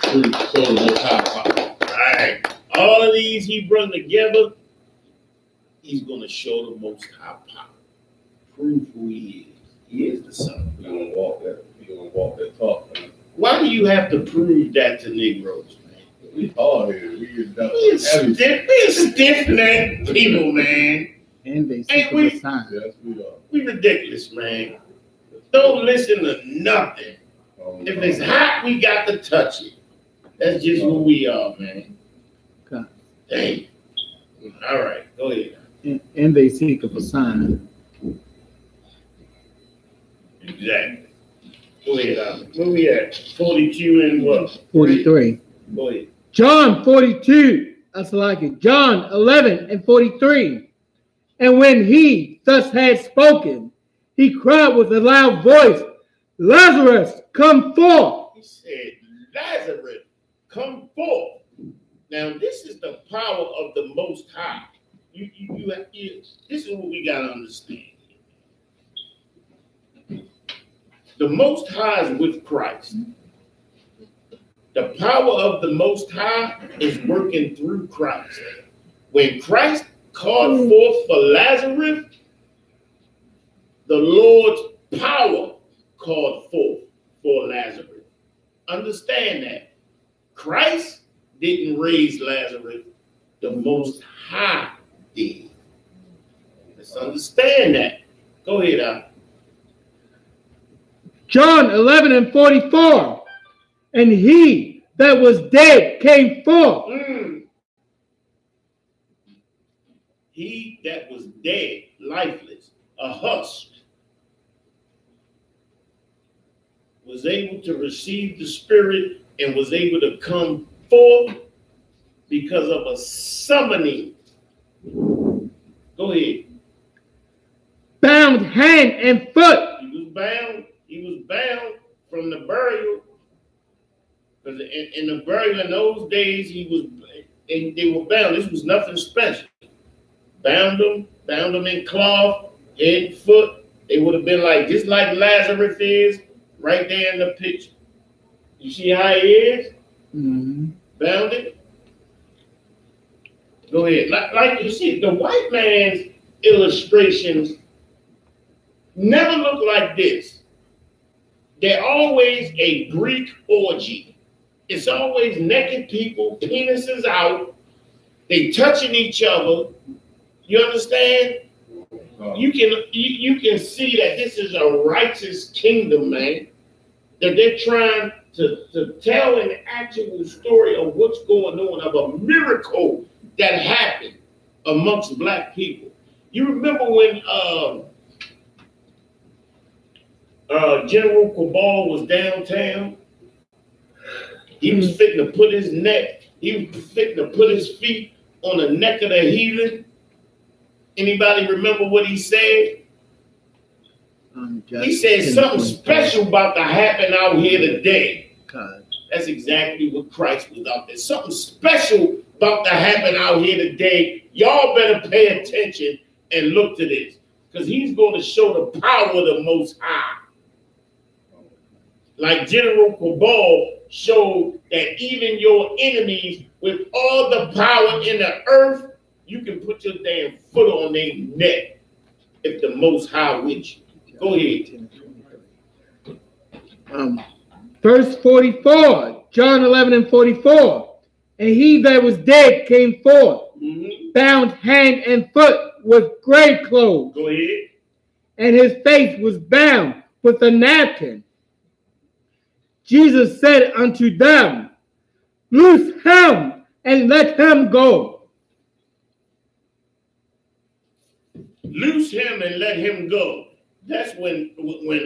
show the Most High power. All right. All of these he brought together, he's going to show the Most High power. Prove who he is. He is the Son. He's going to walk that talk, man. Why do you have to prove that to Negroes, man? We all here. We're stiff-necked people, man. And they seek a sign. Yes, we are. We ridiculous, man. Don't listen to nothing. If it's hot, we got to touch it. That's just who we are, man. Okay. Dang. All right, go ahead. And they seek of a sign. Exactly. Go ahead, where we at? 42 and what? 43. Go ahead. John 42. That's like it. John 11 and 43. And when he thus had spoken, he cried with a loud voice, Lazarus, come forth. He said, Lazarus, come forth. Now, this is the power of the Most High. This is what we got to understand. The Most High is with Christ. The power of the Most High is working through Christ. When Christ called forth for Lazarus, the Lord's power called forth for Lazarus. Understand that. Christ didn't raise Lazarus. The Most High did. Let's understand that. Go ahead, Al. John 11 and 44. And he that was dead came forth. He that was dead, lifeless, a husk, was able to receive the Spirit and was able to come forth because of a summoning. Go ahead. Bound hand and foot. He was bound. He was bound from the burial. Because in the burial in those days, they were bound. This was nothing special. Bound them in cloth, head and foot. They would have been like, just like Lazarus is, right there in the picture. You see how he is? Mm-hmm. Bounded. Go ahead. Like you see, the white man's illustrations never look like this. They're always a Greek orgy. It's always naked people, penises out. They touching each other. You understand? You can see that this is a righteous kingdom, man. That they're trying to tell an actual story of what's going on, of a miracle that happened amongst black people. You remember when General Cabal was downtown? He was fitting to put his neck, he was fitting to put his feet on the neck of the heathen. Anybody remember what he said? He said something special about to happen out here today. That's exactly what Christ was out there. Something special about to happen out here today. Y'all better pay attention and look to this, because he's going to show the power of the Most High. Like General Cabal showed that even your enemies, with all the power in the earth, you can put your damn foot on their neck if the Most High with you. Go ahead. Verse 44, John 11 and 44. And he that was dead came forth, bound hand and foot with grave clothes. Go ahead. And his face was bound with a napkin. Jesus said unto them, loose him and let him go. Loose him and let him go. That's when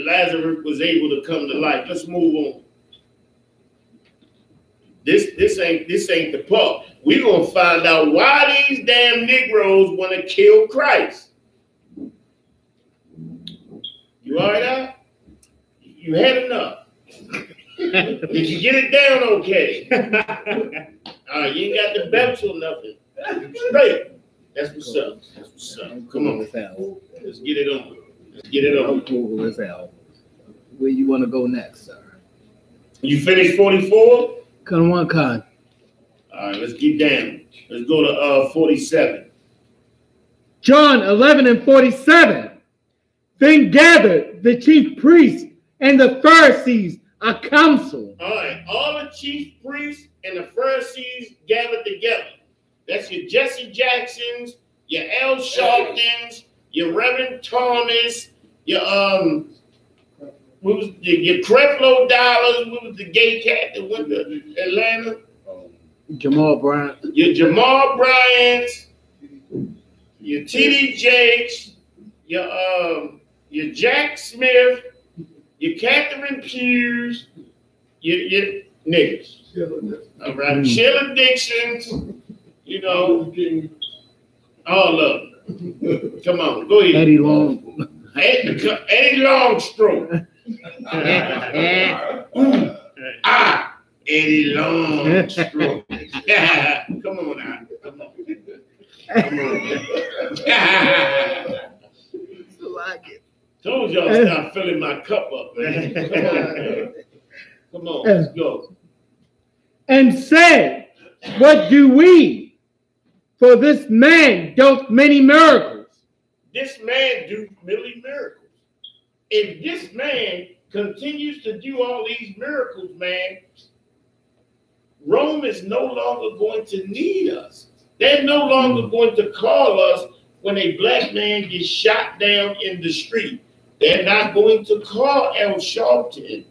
Lazarus was able to come to life. Let's move on. This ain't the part. We're gonna find out why these damn Negroes want to kill Christ. You all right now? You had enough. Did you get it down okay? You ain't got the belts or nothing. Straight. That's what's up. That's what's up. Come on. Let's get it on. Let's get it on. Where you want to go next, sir? You finished 44? Come on, Khan. All right, let's get down. Let's go to 47. John 11 and 47. Then gathered the chief priests and the Pharisees a council. All right, all the chief priests and the Pharisees gathered together. That's your Jesse Jacksons, your L. Sharptons, your Reverend Thomas, your Creflo Dollars, what was the gay cat that went to Atlanta? Jamal Bryant. Your Jamal Bryants, your T.D. Jakes, your Jack Smith, your Catherine Hughes, your niggas. All right, Sheila Dixons, you know, all of them. Come on, go ahead. Eddie Long. Eddie Longstroke. Eddie Longstroke. Come on now. Come on. Come on. Told y'all stop filling my cup up, man. Come on, let's go. And said, what do we? For this man doth many miracles. This man do many miracles. If this man continues to do all these miracles, man, Rome is no longer going to need us. They're no longer going to call us when a black man gets shot down in the street. They're not going to call L. Sharpton.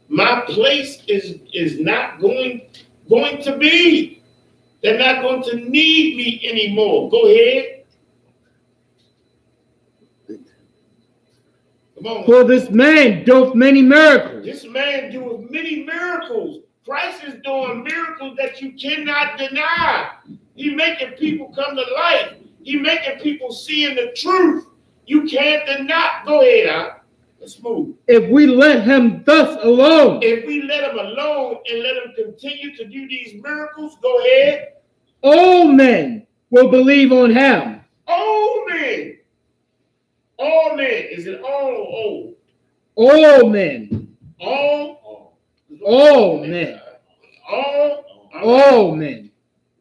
My place is not going to be. They're not going to need me anymore. Go ahead. Come on. For this man doeth many miracles. This man doeth many miracles. Christ is doing miracles that you cannot deny. He's making people come to life. He's making people seeing the truth. You can't deny. Go ahead, Al. Let's move. If we let him thus alone. If we let him alone and let him continue to do these miracles, go ahead. All men will believe on him. All men. All men. Is it all or all? All men. All men. All men.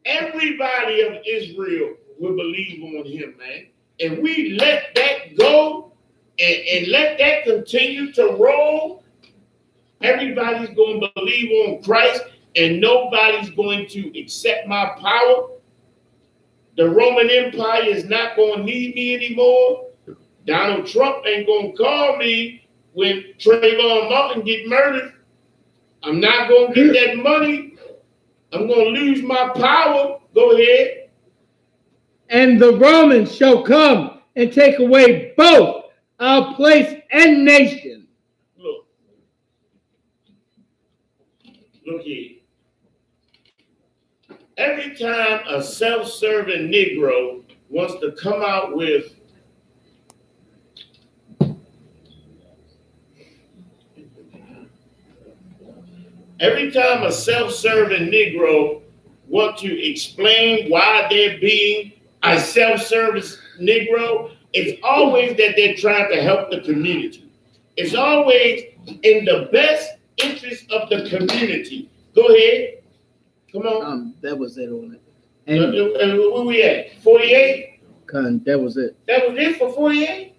Everybody of Israel will believe on him, man. If we let that go and let that continue to roll, everybody's going to believe on Christ and nobody's going to accept my power. The Roman Empire is not going to need me anymore. Donald Trump ain't going to call me when Trayvon Martin get murdered. I'm not going to get that money. I'm going to lose my power. Go ahead. And the Romans shall come and take away both our place and nation. Look here. Every time a self-serving Negro wants to come out with want to explain why they're being a self-service Negro, it's always that they're trying to help the community. It's always in the best interest of the community. Go ahead. Come on. That was it on it. And where we at? 48? That was it. That was it for 48?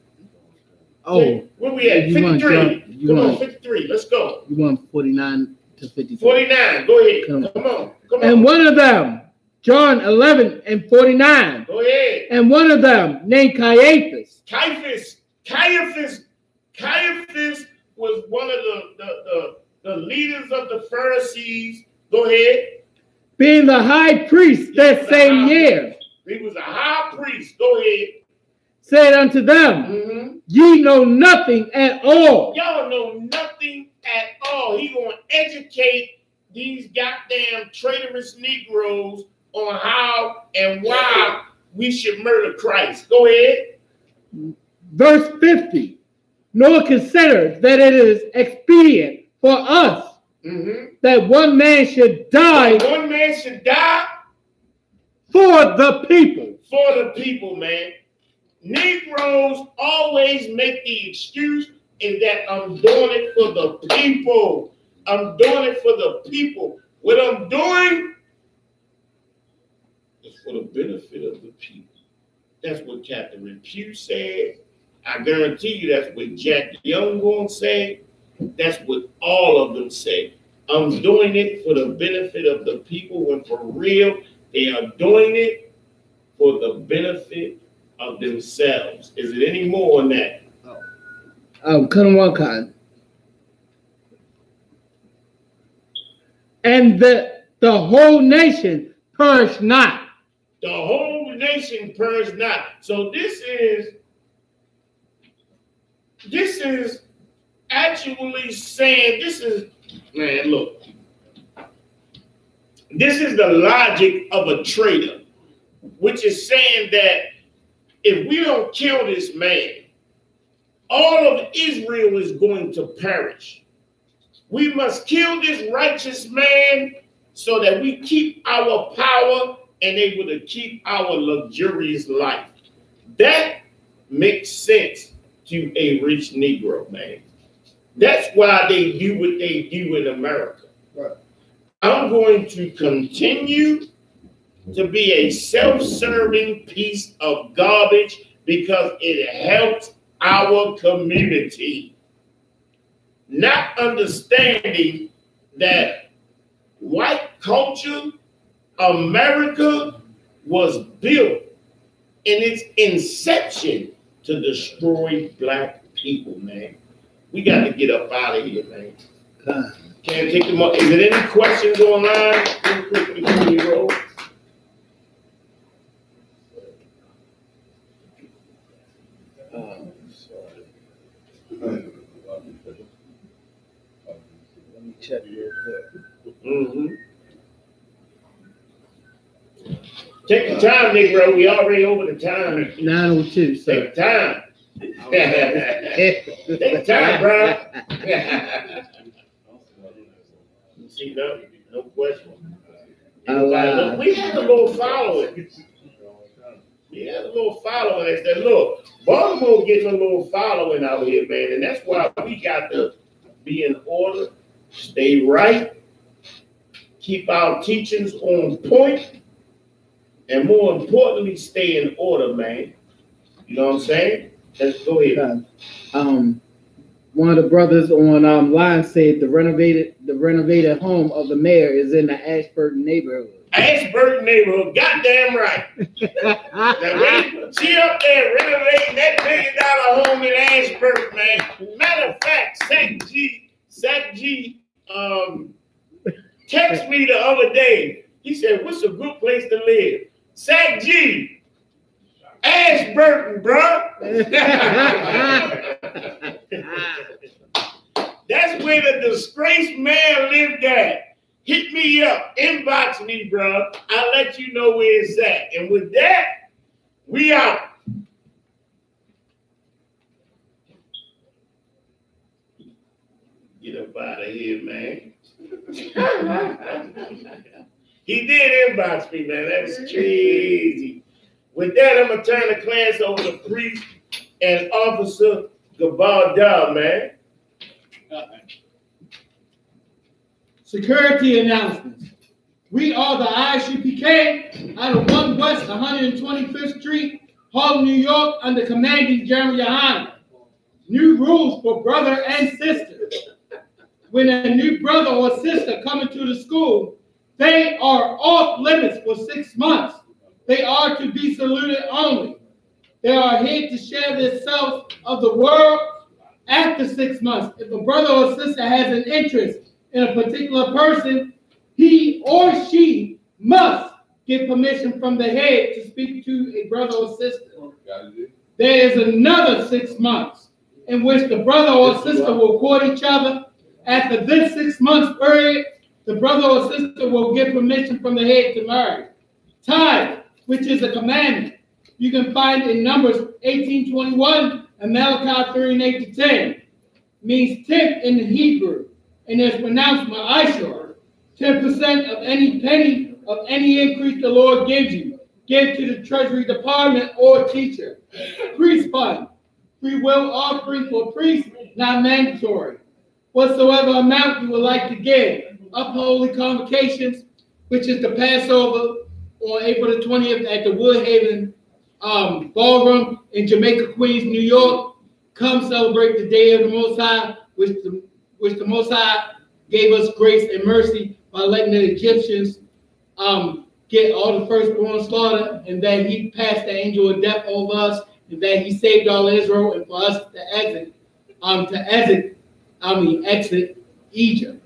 Oh. Where we at? 53. Come on, 53. Let's go. You want 49 to 53. 49. Go ahead. Come on. And one of them, John 11 and 49. Go ahead. And one of them named Caiaphas. Caiaphas was one of the leaders of the Pharisees. Go ahead. Being the high priest that same year. He was a high priest. Go ahead. Said unto them, ye know nothing at all. Y'all know nothing at all. He gonna educate these goddamn traitorous Negroes on how and why we should murder Christ. Go ahead. Verse 50. Nor consider that it is expedient for us that one man should die. One man should die for the people. For the people, man. Negroes always make the excuse is that I'm doing it for the people. I'm doing it for the people. What I'm doing is for the benefit of the people. That's what Catherine Pugh said. I guarantee you that's what Jack Young gonna say. That's what all of them say. I'm doing it for the benefit of the people when for real they are doing it for the benefit of themselves. Is it any more than that? And the whole nation perished not. The whole nation perished not. So this is actually saying, man, look. This is the logic of a traitor, which is saying that if we don't kill this man, all of Israel is going to perish. We must kill this righteous man so that we keep our power and able to keep our luxurious life. That makes sense to a rich Negro, man. That's why they do what they do in America. Right. I'm going to continue to be a self-serving piece of garbage because it helps our community. Not understanding that white culture, America, was built in its inception to destroy black people, man. We got to get up out of here, man. Can't take them up. Is there any questions online? Real quick before we roll. Let me check real quick. Take the time, Negro. We already over the time. 9:02. So. Take the time. Take the time, bro. See, no question. We had a little following. We had a little following that said, look, Baltimore getting a little following out here, man. And that's why we got to be in order, stay right, keep our teachings on point, and more importantly, stay in order, man. You know what I'm saying? Let's go ahead. One of the brothers on line said the renovated home of the mayor is in the Ashburton neighborhood. Ashburton neighborhood, goddamn right. She up there renovating that $1 million home in Ashburton, man. Matter of fact, Zach G texted me the other day. He said, "What's a good place to live?" Zach G, Ashburton, bro. That's where the disgraced man lived at. Hit me up, inbox me, bro. I'll let you know where it's at. And with that, we out. Get up out of here, man. He did inbox me, man. That was crazy. With that, I'm going to turn the class over to Priest and Officer Gabalda, man. Security announcements. We are the I.S.U.P.K. out of 1 West 125th Street, Harlem, New York, under commanding GEN.YAHANNA. New rules for brother and sister. When a new brother or sister come into the school, they are off limits for 6 months. They are to be saluted only. They are here to share themselves of the world after 6 months. If a brother or sister has an interest in a particular person, he or she must get permission from the head to speak to a brother or sister. There is another 6 months in which the brother or sister will court each other. After this 6 months period, the brother or sister will get permission from the head to marry. Tithe, which is a commandment, you can find in Numbers 18:21 and Malachi 3:8-10. Means tenth in the Hebrew, and is pronounced ma'ashor. 10% of any penny of any increase the Lord gives you. Give to the Treasury Department or teacher. Priest fund, free will offering for priests, not mandatory. Whatsoever amount you would like to give. Up holy convocations, which is the Passover on April the 20th at the Woodhaven Ballroom in Jamaica, Queens, New York. Come celebrate the day of the Most High, which the Most High gave us grace and mercy by letting the Egyptians get all the firstborn slaughtered, and that he passed the angel of death over us, and that he saved all Israel, and for us to exit Egypt.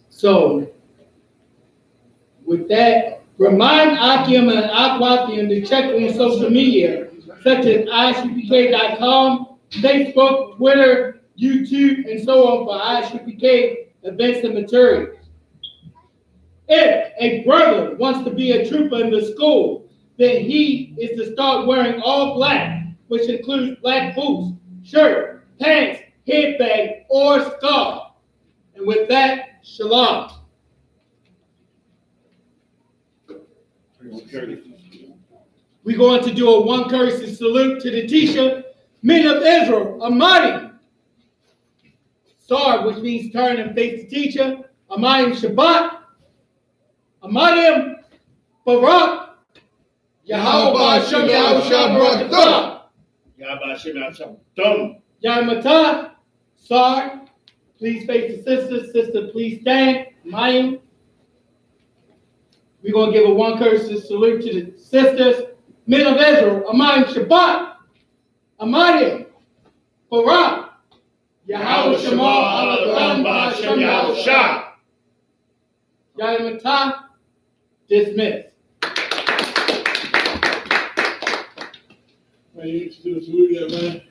So, with that, remind Akim and Akwathian to check on social media, such as I.S.U.P.K.com, Facebook, Twitter, YouTube, and so on for I.S.U.P.K. events and materials. If a brother wants to be a trooper in the school, then he is to start wearing all black, which includes black boots, shirt, pants, headband, or scarf. And with that, shalom. We're going to do a one courtesy salute to the teacher, men of Israel, Amadi. Sar, which means turn and face the teacher. Amayim Shabbat. Amayim Barak. Yahweh Hashem Yahushua Barakatah. Yamatah. Sar, please face the sister. Sister, please stand. Amayim. We're going to give a one courtesy salute to the sisters, men of Israel, Amayim Shabbat, Amayim, Barak, Yahweh Shema, Alakam, Ba'ashem Yahusha, Yamatah, dismissed. Man, you used to do a salute yet, man?